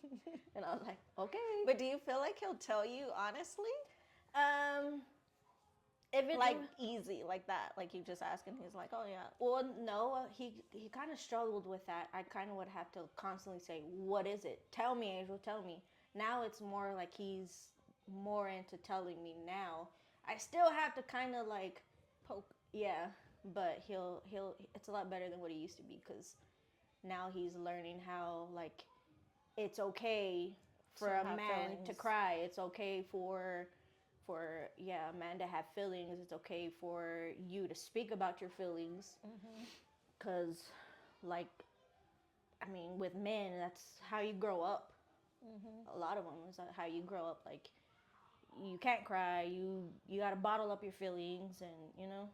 And I was like, "Okay." But do you feel like he'll tell you honestly? If it's like easy, like that, like you just ask and he's like, "Oh yeah." Well, no, he kind of struggled with that. I kind of would have to constantly say, "What is it? Tell me, Angel, tell me." Now it's more like he's more into telling me now. I still have to kind of like Poke. yeah, but he'll it's a lot better than what he used to be because now he's learning how like it's okay for a man to cry. It's okay for a man to have feelings. It's okay for you to speak about your feelings. Because like I mean with men, that's how you grow up. A lot of them is how you grow up. Like you can't cry, you gotta bottle up your feelings, and you know.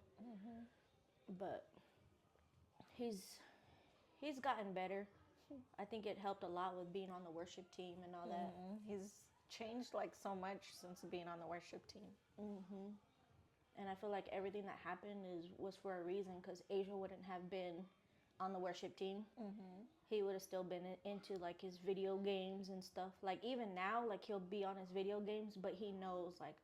But he's gotten better. I think it helped a lot with being on the worship team and all that. He's changed like so much since being on the worship team. And I feel like everything that happened was for a reason, because Asia wouldn't have been on the worship team. He would have still been into like his video games and stuff. Like even now, like he'll be on his video games, but he knows like,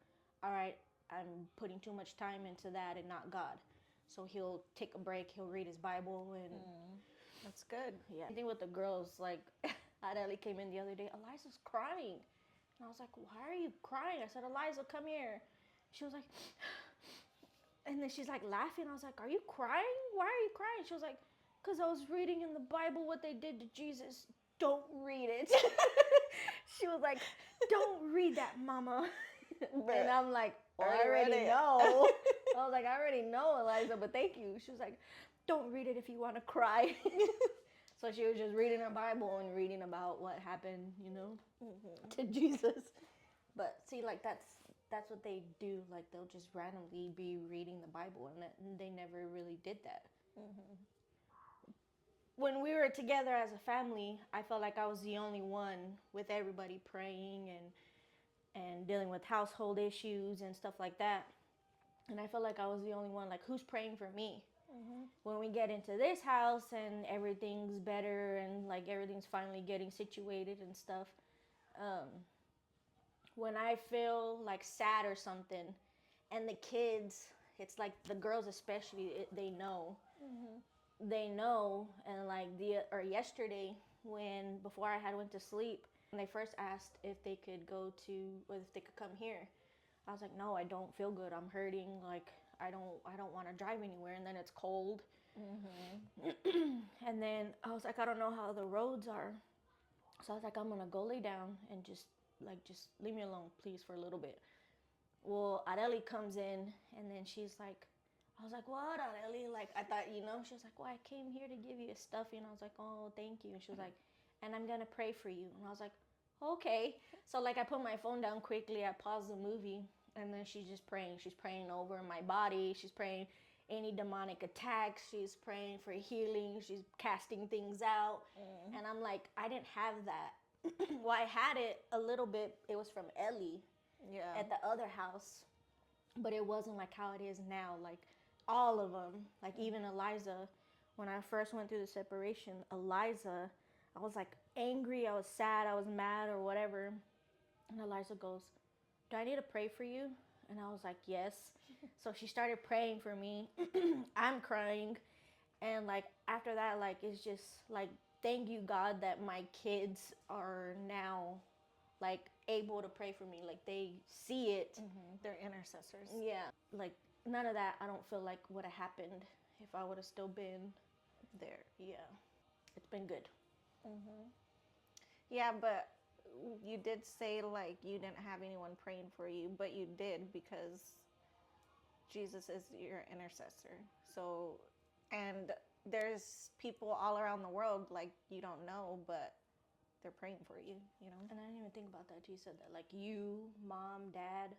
all right, I'm putting too much time into that and not God. So he'll take a break. He'll read his Bible and. That's good. Yeah. I think with the girls, like, Adeli came in the other day. Eliza's crying. And I was like, "Why are you crying?" I said, "Eliza, come here." She was like, and then she's like laughing. I was like, "Are you crying? Why are you crying?" She was like, "Because I was reading in the Bible what they did to Jesus." Don't read it. She was like, "Don't read that, Mama." And I'm like, "Well, I already know." I was like, "I already know, Eliza, but thank you." She was like, "Don't read it if you want to cry." So she was just reading her Bible and reading about what happened, you know, to Jesus. But see, like that's what they do. Like they'll just randomly be reading the Bible, and they never really did that. When we were together as a family, I felt like I was the only one with everybody praying and dealing with household issues and stuff like that. And I felt like I was the only one, like, who's praying for me? When we get into this house and everything's better and like everything's finally getting situated and stuff, when I feel like sad or something, and the kids, it's like the girls especially, they know. They know. And like yesterday, when before I had went to sleep, when they first asked if they could if they could come here, I was like, "No, I don't feel good. I'm hurting. Like I don't want to drive anywhere, and then it's cold." And then I was like, "I don't know how the roads are." So I was like, "I'm gonna go lay down and just leave me alone, please, for a little bit." Well, Adeli comes in, and then she's like, I was like, "What, Adeli?" Like, I thought, she was like, "Well, I came here to give you a stuffy." And I was like, "Oh, thank you." And she was like, "And I'm gonna pray for you." And I was like, "Okay." So like I put my phone down quickly, I paused the movie, and then she's just praying. She's praying over my body. She's praying any demonic attacks. She's praying for healing. She's casting things out. And I'm like, I didn't have that. Well, I had it a little bit. It was from Ellie at the other house. But it wasn't like how it is now. Like all of them. Like even Eliza, when I first went through the separation, Eliza, I was like angry. I was sad. I was mad or whatever. And Eliza goes, "Do I need to pray for you?" And I was like, "Yes." So she started praying for me. I'm crying. And like after that, like it's just like, thank you, God, that my kids are now like able to pray for me. Like they see it. They're intercessors. Yeah. Like none of that I don't feel like would have happened if I would have still been there. Yeah. It's been good. Yeah, but you did say like you didn't have anyone praying for you, but you did, because Jesus is your intercessor. So And there's people all around the world, like, you don't know, but they're praying for you, you know? And I didn't even think about that till you said that. Like you, mom, dad.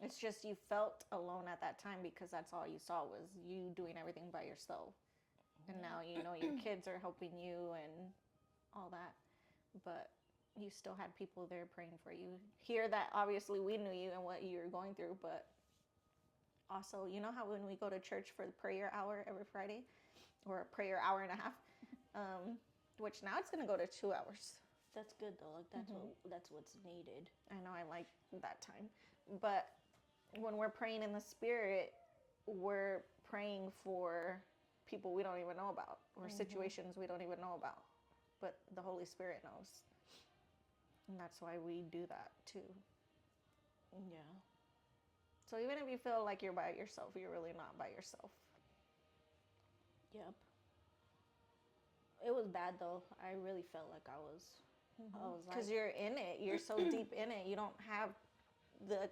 It's just you felt alone at that time because that's all you saw was you doing everything by yourself. And now, you know, your kids are helping you and all that. But you still had people there praying for you. Here that obviously we knew you and what you were going through, but also, you know how when we go to church for the prayer hour every Friday, or a prayer hour and a half, which now it's going to go to 2 hours. That's good though. Like that's what's needed. I know, I like that time. But when we're praying in the spirit, we're praying for people we don't even know about, or situations we don't even know about. But the Holy Spirit knows. And that's why we do that too. Yeah. So even if you feel like you're by yourself, you're really not by yourself. Yep. It was bad though. I really felt like I was like, because you're in it. You're so deep in it. You don't have the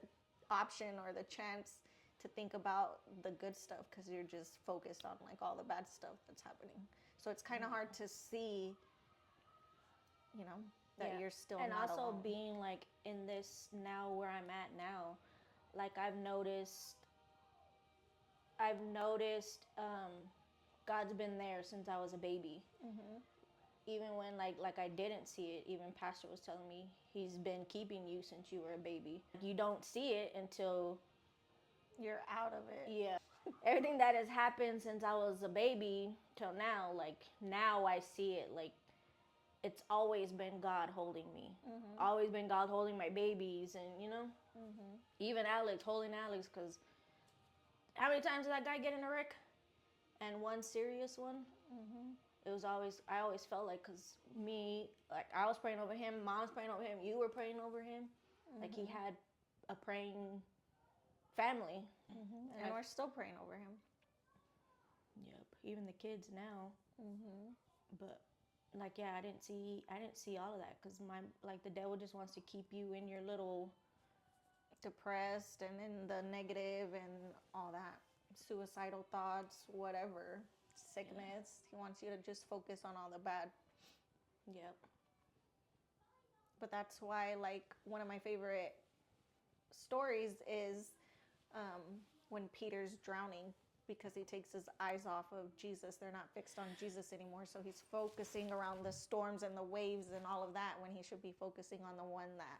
option or the chance to think about the good stuff because you're just focused on like all the bad stuff that's happening. So it's kind of hard to see, you know, that you're still and not also alone. being like in this now where I'm at now, like I've noticed God's been there since I was a baby. Even when like I didn't see it, even Pastor was telling me he's been keeping you since you were a baby. You don't see it until you're out of it. Yeah. Everything that has happened since I was a baby till now, like now I see it. Like it's always been God holding me. Always been God holding my babies, and you know, even Alex, holding Alex, because how many times did that guy get in a wreck? And one serious one. It was always, I always felt like, because me, like I was praying over him, mom's praying over him, you were praying over him. Like he had a praying family. And we're still praying over him. Yep. Even the kids now. But like, yeah, I didn't see all of that because the devil just wants to keep you in your little depressed and in the negative and all that, suicidal thoughts, whatever, sickness. He wants you to just focus on all the bad. Yep. But that's why, like, one of my favorite stories is when Peter's drowning, because he takes his eyes off of Jesus. They're not fixed on Jesus anymore. So he's focusing around the storms and the waves and all of that when he should be focusing on the one that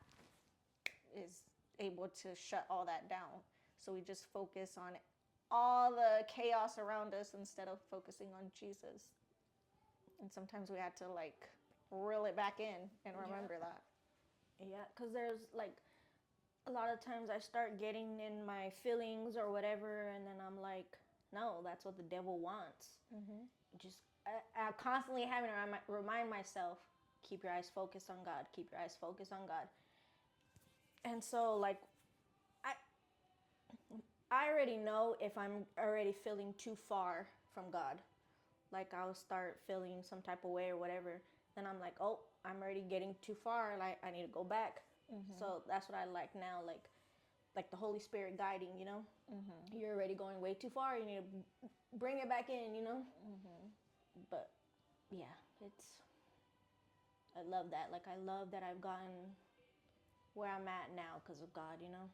is able to shut all that down. So we just focus on all the chaos around us instead of focusing on Jesus. And sometimes we have to like reel it back in and remember that. Yeah, because there's like a lot of times I start getting in my feelings or whatever, and then I'm like, no, that's what the devil wants. Just I'm constantly having to remind myself, keep your eyes focused on God, keep your eyes focused on God. And so like I already know if I'm already feeling too far from God. Like I'll start feeling some type of way or whatever. Then I'm like, oh, I'm already getting too far. Like I need to go back. So that's what I like now. Like the Holy Spirit guiding, you know. You're already going way too far. You need to bring it back in, you know. But yeah, I love that. Like I love that I've gotten where I'm at now because of God, you know.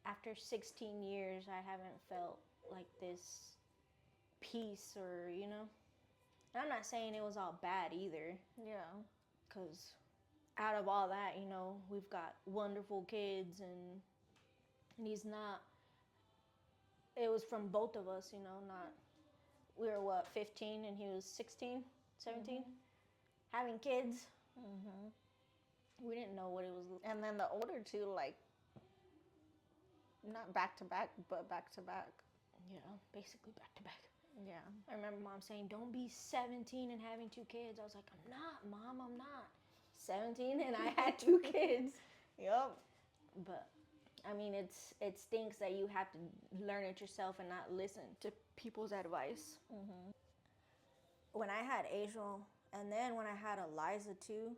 After 16 years, I haven't felt like this peace or, you know. And I'm not saying it was all bad either. Yeah. Because out of all that, you know, we've got wonderful kids and he's not, it was from both of us, you know, not, we were 15 and he was 16, 17, having kids. We didn't know what it was. And then the older two, like, not back to back, but back to back. Yeah, basically back to back. Yeah. I remember mom saying, don't be 17 and having 2 kids. I was like, I'm not, Mom, I'm not. 17 and I had 2 kids. Yep. But I mean, it stinks that you have to learn it yourself and not listen to people's advice. When I had Angel, and then when I had Eliza too,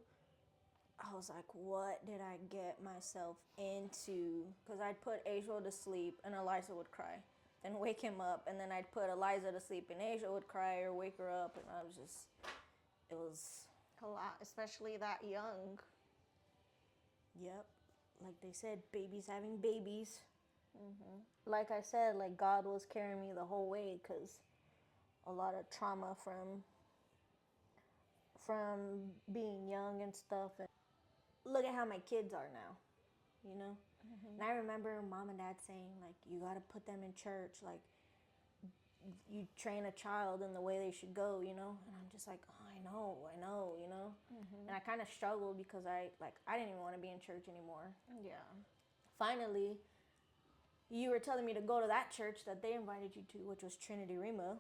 I was like, what did I get myself into? Because I'd put Angel to sleep and Eliza would cry. and wake him up. And then I'd put Eliza to sleep, and Asia would cry or wake her up. And I was just, it was a lot, especially that young. Yep. Like they said, babies having babies. Like I said, like God was carrying me the whole way because a lot of trauma from being young and stuff. And look at how my kids are now, you know? And I remember mom and dad saying, like, you got to put them in church. Like, you train a child in the way they should go, you know? And I'm just like, oh, I know, you know? And I kind of struggled because I didn't even want to be in church anymore. Yeah. Finally, you were telling me to go to that church that they invited you to, which was Trinity Rima.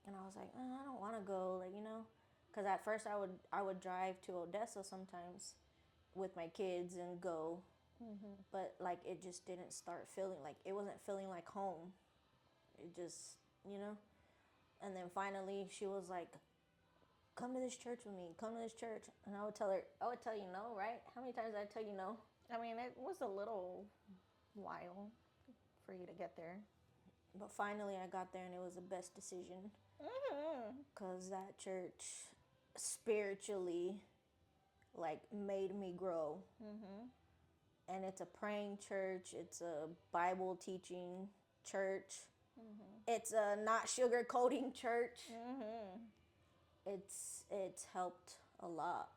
And I was like, oh, I don't want to go, like, you know? Because at first I would drive to Odessa sometimes with my kids and go. But, like, it just didn't start feeling, like, it wasn't feeling like home. It just, you know? And then finally she was like, come to this church with me, come to this church. And I would tell you no, right? How many times did I tell you no? I mean, it was a little while for you to get there. But finally I got there and it was the best decision. Because that church spiritually, like, made me grow. And it's a praying church. It's a Bible teaching church. It's a not sugarcoating church. It's helped a lot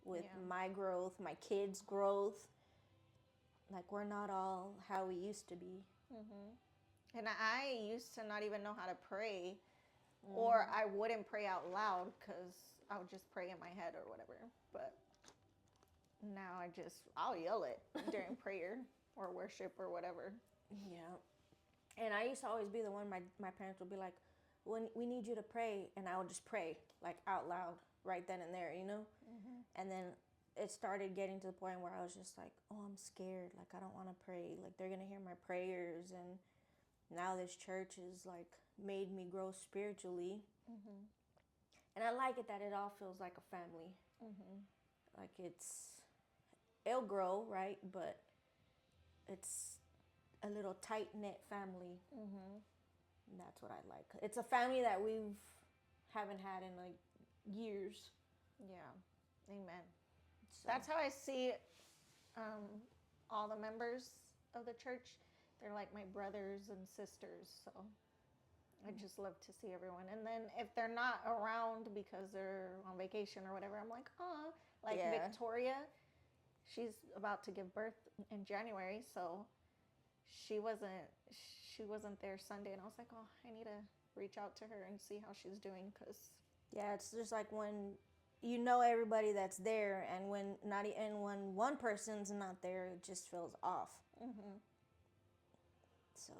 with my growth, my kids' growth. Like, we're not all how we used to be. And I used to not even know how to pray, or I wouldn't pray out loud because I would just pray in my head or whatever. But now I'll yell it during prayer or worship or whatever. Yeah. And I used to always be the one, my parents would be like, we need you to pray. And I would just pray, like, out loud right then and there, you know? And then it started getting to the point where I was just like, oh, I'm scared. Like, I don't want to pray. Like, they're going to hear my prayers. And now this church is, like, made me grow spiritually. And I like it that it all feels like a family. Like, it'll grow, right? But it's a little tight-knit family. And that's what I like. It's a family that we haven't had in, like, years. Yeah. Amen. So. That's how I see all the members of the church. They're like my brothers and sisters. So I just love to see everyone. And then if they're not around because they're on vacation or whatever, I'm like, oh, like Victoria, she's about to give birth in January. So she wasn't there Sunday. And I was like, oh, I need to reach out to her and see how she's doing. Yeah, it's just like when you know everybody that's there, and when one person's not there, it just feels off. So.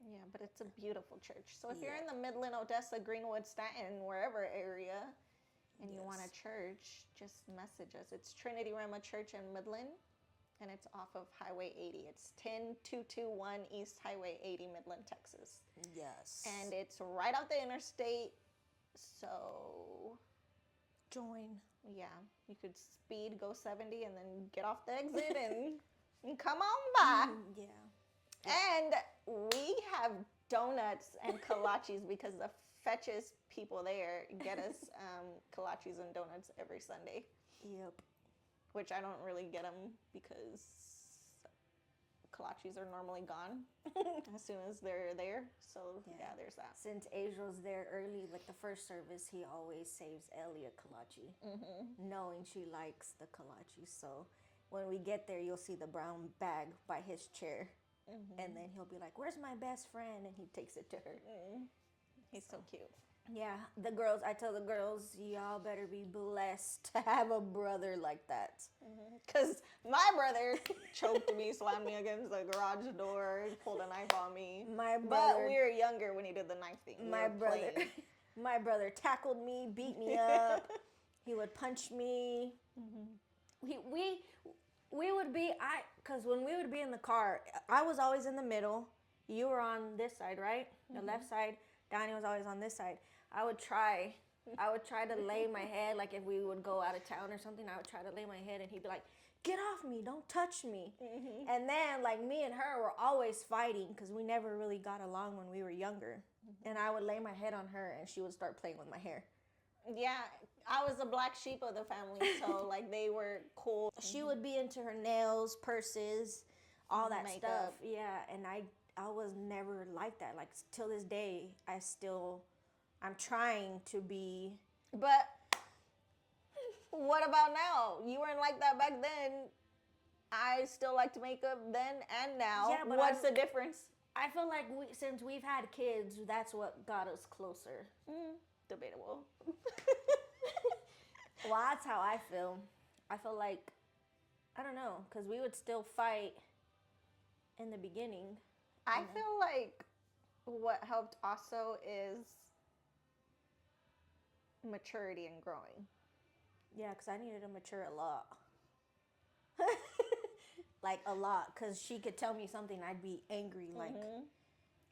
Yeah, but it's a beautiful church. So if you're in the Midland, Odessa, Greenwood, Stanton, wherever area, and you want a church, just message us. It's Trinity Rema Church in Midland, and it's off of Highway 80. It's 10221 East Highway 80, Midland, Texas. Yes. And it's right off the interstate, so join. Yeah, you could speed, go 70, and then get off the exit and come on by. Yeah. And we have donuts and kolaches because the fetchest people there get us kolaches and donuts every Sunday. Yep. Which I don't really get them because kolaches are normally gone as soon as they're there. So yeah, there's that. Since Adriel's there early, like the first service, he always saves Ellie a kolache, knowing she likes the kolache. So when we get there, you'll see the brown bag by his chair. And then he'll be like, where's my best friend? And he takes it to her. He's so cute. Yeah, I tell the girls, y'all better be blessed to have a brother like that. Because my brother choked me, slammed me against the garage door, pulled a knife on me. But we were younger when he did the knife thing. My brother tackled me, beat me up. He would punch me. We would be, because when we would be in the car, I was always in the middle. You were on this side, right? The left side. Donnie was always on this side. I would try I would try to lay my head, like if we would go out of town or something, I would try to lay my head and he'd be like, get off me, don't touch me. Mm-hmm. And then like me and her were always fighting because we never really got along when we were younger. Mm-hmm. And I would lay my head on her and she would start playing with my hair. Yeah, I was the black sheep of the family, so like they were cool. She would be into her nails, purses, all that makeup stuff. Yeah, and I was never like that. Like till this day, I'm trying to be. But what about now? You weren't like that back then. I still like to makeup then and now. Yeah, but what's the difference? I feel like since we've had kids, that's what got us closer. Debatable. Well, that's how I feel. I feel like, I don't know, because we would still fight in the beginning. I feel like what helped also is maturity and growing. Yeah, because I needed to mature a lot. Like a lot, because she could tell me something, I'd be angry, like.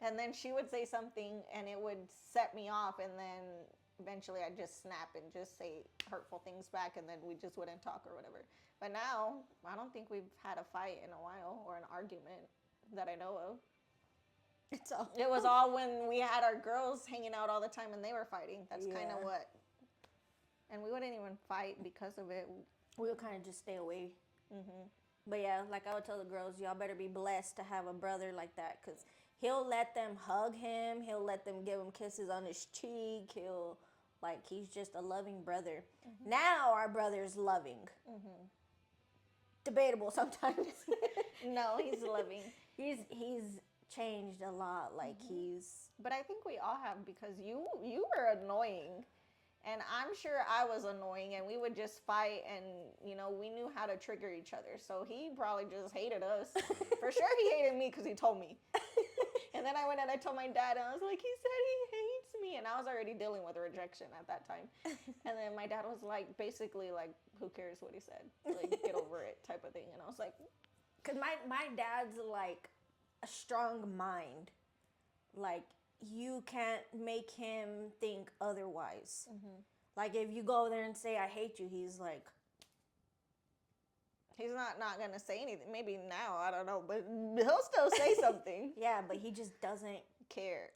And then she would say something and it would set me off, and then eventually I'd just snap and just say hurtful things back, and then we just wouldn't talk or whatever. But now, I don't think we've had a fight in a while or an argument that I know of. It was all when we had our girls hanging out all the time and they were fighting. That's kind of what. And we wouldn't even fight because of it. We would kind of just stay away. Mm-hmm. But yeah, like I would tell the girls, y'all better be blessed to have a brother like that, because he'll let them hug him. He'll let them give him kisses on his cheek. He's just a loving brother. Mm-hmm. Now our brother's loving. Mm-hmm. Debatable sometimes. No, he's loving. He's changed a lot. Like But I think we all have, because you were annoying. And I'm sure I was annoying, and we would just fight, and, we knew how to trigger each other. So he probably just hated us. For sure he hated me because he told me. And then I went and I told my dad, and I was like, he said he hates me. And I was already dealing with rejection at that time. And then my dad was like, basically like, who cares what he said? Like, get over it type of thing. And I was like. Because my dad's like a strong mind. Like, you can't make him think otherwise. Mm-hmm. Like, if you go there and say, I hate you, he's like. He's not going to say anything. Maybe now, I don't know. But he'll still say something. Yeah, but he just doesn't care.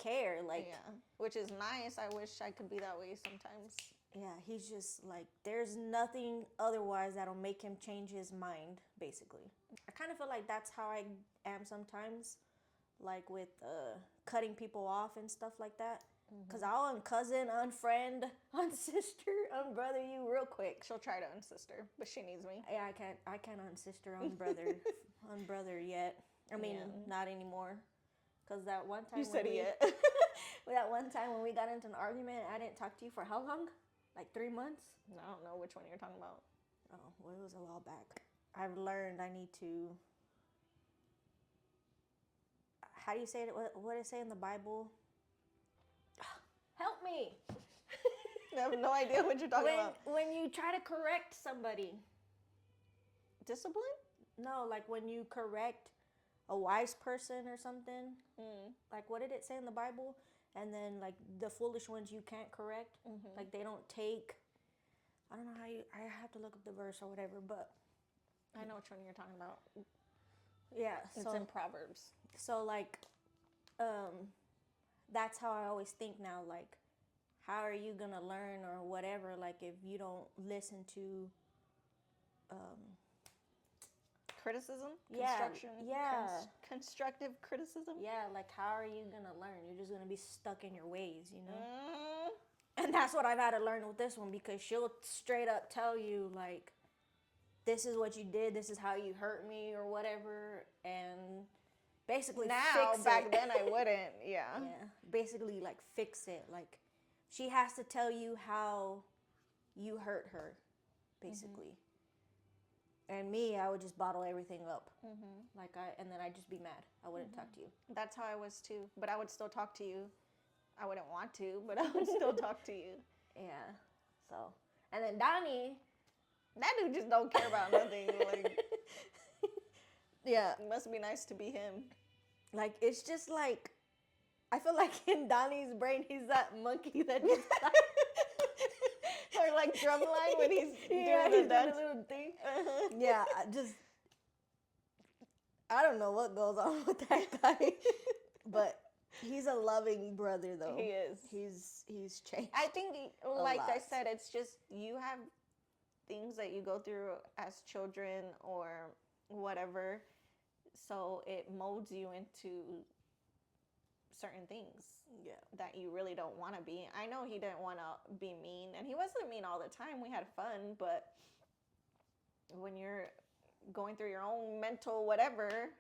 Like, yeah. Which is nice. I wish I could be that way sometimes. Yeah, he's just like, there's nothing otherwise that'll make him change his mind, basically. I kind of feel like that's how I am sometimes. Like with cutting people off and stuff like that. Because I'll uncousin, unfriend, unsister, unbrother you real quick. She'll try to unsister, but she needs me. Yeah, I can't unsister, unbrother yet. I mean, not anymore. Because that one time. You said it yet. That one time when we got into an argument, I didn't talk to you for how long? Like 3 months? I don't know which one you're talking about. Oh, well, it was a while back. I've learned I need to. How do you say it? What does it say in the Bible? Help me. I have no idea what you're talking about. When you try to correct somebody. Discipline? No, like when you correct a wise person or something. Like, what did it say in the Bible? And then, like, the foolish ones you can't correct. Mm-hmm. Like, they don't take. I don't know how I have to look up the verse or whatever, but. I know which one you're talking about. Yeah. It's in Proverbs. So, like, that's how I always think now. Like, how are you going to learn or whatever, like, if you don't listen to criticism? Construction? Yeah. Constructive criticism? Yeah, like, how are you going to learn? You're just going to be stuck in your ways, you know? And that's what I've had to learn with this one, because she'll straight up tell you, like, this is what you did, this is how you hurt me or whatever, and basically fix it. Back then I wouldn't, yeah. Yeah, basically, like, fix it. Like, she has to tell you how you hurt her, basically. Mm-hmm. And me, I would just bottle everything up. Mm-hmm. And then I'd just be mad. I wouldn't talk to you. That's how I was too, but I would still talk to you. I wouldn't want to, but I would still talk to you. Yeah, so. And then Donnie. That dude just don't care about nothing. Like, yeah, it must be nice to be him. Like, it's just like, I feel like in Donnie's brain, he's that monkey that just like drumline when he's yeah, doing he's the doing dance. a little thing. Yeah, I don't know what goes on with that guy, but he's a loving brother though. He is. He's changed. I think, like I lot. said, it's just you have things that you go through as children or whatever, so it molds you into certain things that you really don't want to be. I know he didn't want to be mean, and he wasn't mean all the time. We had fun, but when you're going through your own mental whatever,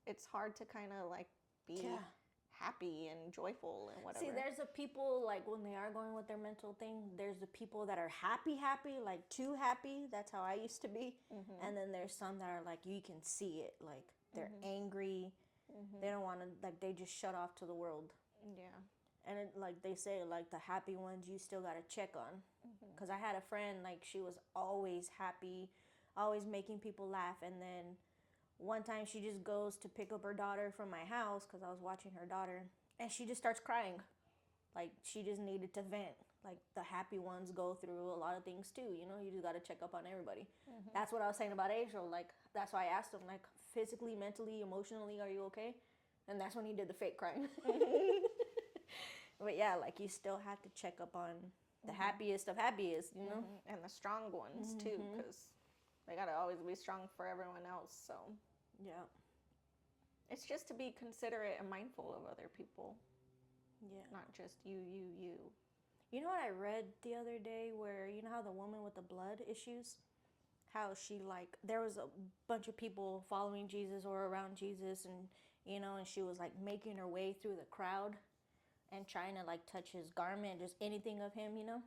it's hard to kind of like be happy and joyful and whatever. See, there's the people, like, when they are going with their mental thing, there's the people that are happy, like, too happy. That's how I used to be. Mm-hmm. And then there's some that are, like, you can see it. Like, they're angry. Mm-hmm. They don't want to, like, they just shut off to the world. Yeah. And, like, they say, like, the happy ones you still got to check on. Because I had a friend, like, she was always happy, always making people laugh. And then one time she just goes to pick up her daughter from my house because I was watching her daughter, and she just starts crying. Like, she just needed to vent. Like, the happy ones go through a lot of things too, you know? You just got to check up on everybody. Mm-hmm. That's what I was saying about Angel. Like, that's why I asked him, like, physically, mentally, emotionally, are you okay? And that's when he did the fake crying. But yeah, like, you still have to check up on the happiest of happiest, you know? And the strong ones too, because they got to always be strong for everyone else. So yeah, it's just to be considerate and mindful of other people. Yeah, not just you. You know what I read the other day, where, you know how the woman with the blood issues, how she, like, there was a bunch of people following Jesus or around Jesus, and, you know, and she was, like, making her way through the crowd and trying to, like, touch his garment, just anything of him, you know?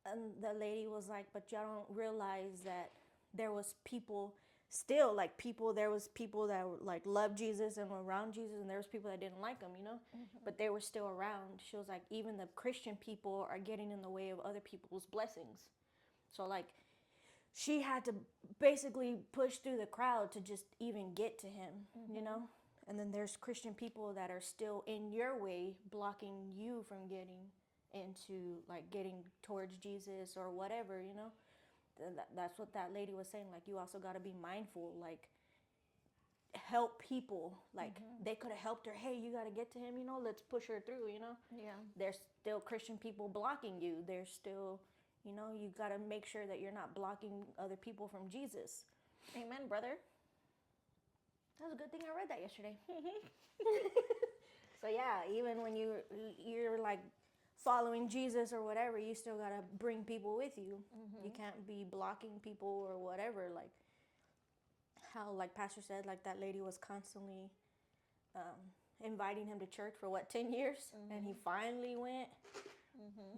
And the lady was like, but y'all don't realize that there was people still, like, there was people that were, like, loved Jesus and were around Jesus, and there was people that didn't like him, you know? But they were still around. She was like, even the Christian people are getting in the way of other people's blessings. So, like, she had to basically push through the crowd to just even get to him, you know? And then there's Christian people that are still in your way, blocking you from getting into, like, getting towards Jesus or whatever, you know? That's what that lady was saying. Like, you also got to be mindful, like, help people. Like, they could have helped her. Hey, you got to get to him, you know? Let's push her through, you know? Yeah. There's still Christian people blocking you. There's still, you know, you got to make sure that you're not blocking other people from Jesus. Amen, brother. That was a good thing I read that yesterday. So yeah, even when you're like following Jesus or whatever, you still gotta bring people with you. You can't be blocking people or whatever. Like how, like Pastor said, like that lady was constantly inviting him to church for 10 years, and he finally went.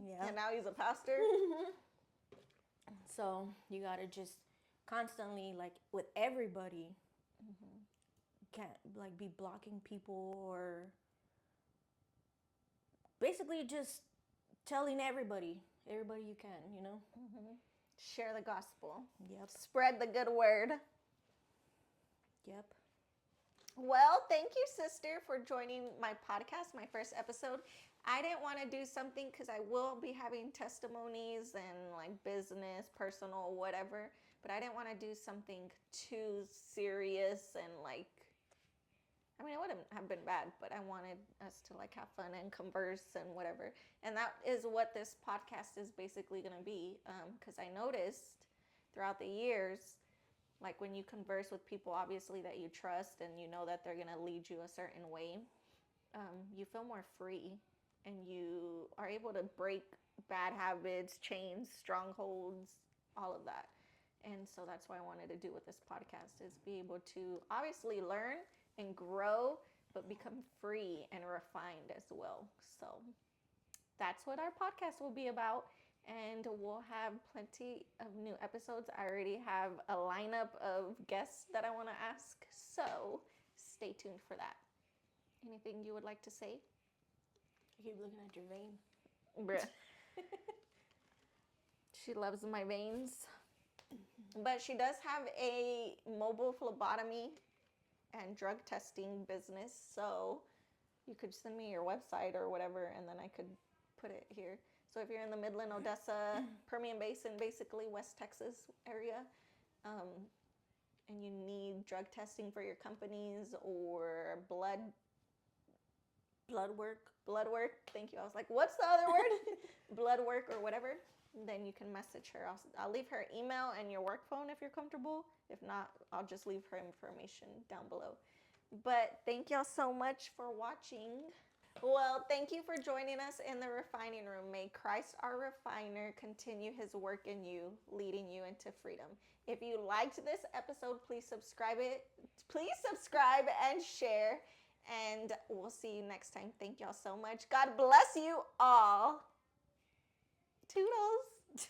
Yeah, and now he's a pastor. So you gotta just constantly, like, with everybody, can't, like, be blocking people, or basically just telling everybody you can, you know? Share the gospel. Yep. Spread the good word. Yep. Well, thank you, sister, for joining my podcast, my first episode. I didn't want to do something because I will be having testimonies and, like, business, personal, whatever, but I didn't want to do something too serious and, like, I mean, it wouldn't have been bad, but I wanted us to, like, have fun and converse and whatever. And that is what this podcast is basically going to be, because I noticed throughout the years, like, when you converse with people, obviously, that you trust and you know that they're going to lead you a certain way, you feel more free, and you are able to break bad habits, chains, strongholds, all of that. And so that's what I wanted to do with this podcast, is be able to obviously learn and grow, but become free and refined as well. So that's what our podcast will be about. And we'll have plenty of new episodes. I already have a lineup of guests that I want to ask. So stay tuned for that. Anything you would like to say? I keep looking at your vein. Bruh. She loves my veins. But she does have a mobile phlebotomy and drug testing business. So you could send me your website or whatever, and then I could put it here. So if you're in the Midland, Odessa, Permian Basin, basically West Texas area, and you need drug testing for your companies or blood work. Thank you. I was like, what's the other word? Blood work or whatever. Then you can message her. I'll leave her email and your work phone if you're comfortable. If not, I'll just leave her information down below. But thank y'all so much for watching. Well, thank you for joining us in the refining room. May Christ, our refiner, continue his work in you, leading you into freedom. If you liked this episode, please subscribe and share. And we'll see you next time. Thank y'all so much. God bless you all. Toodles.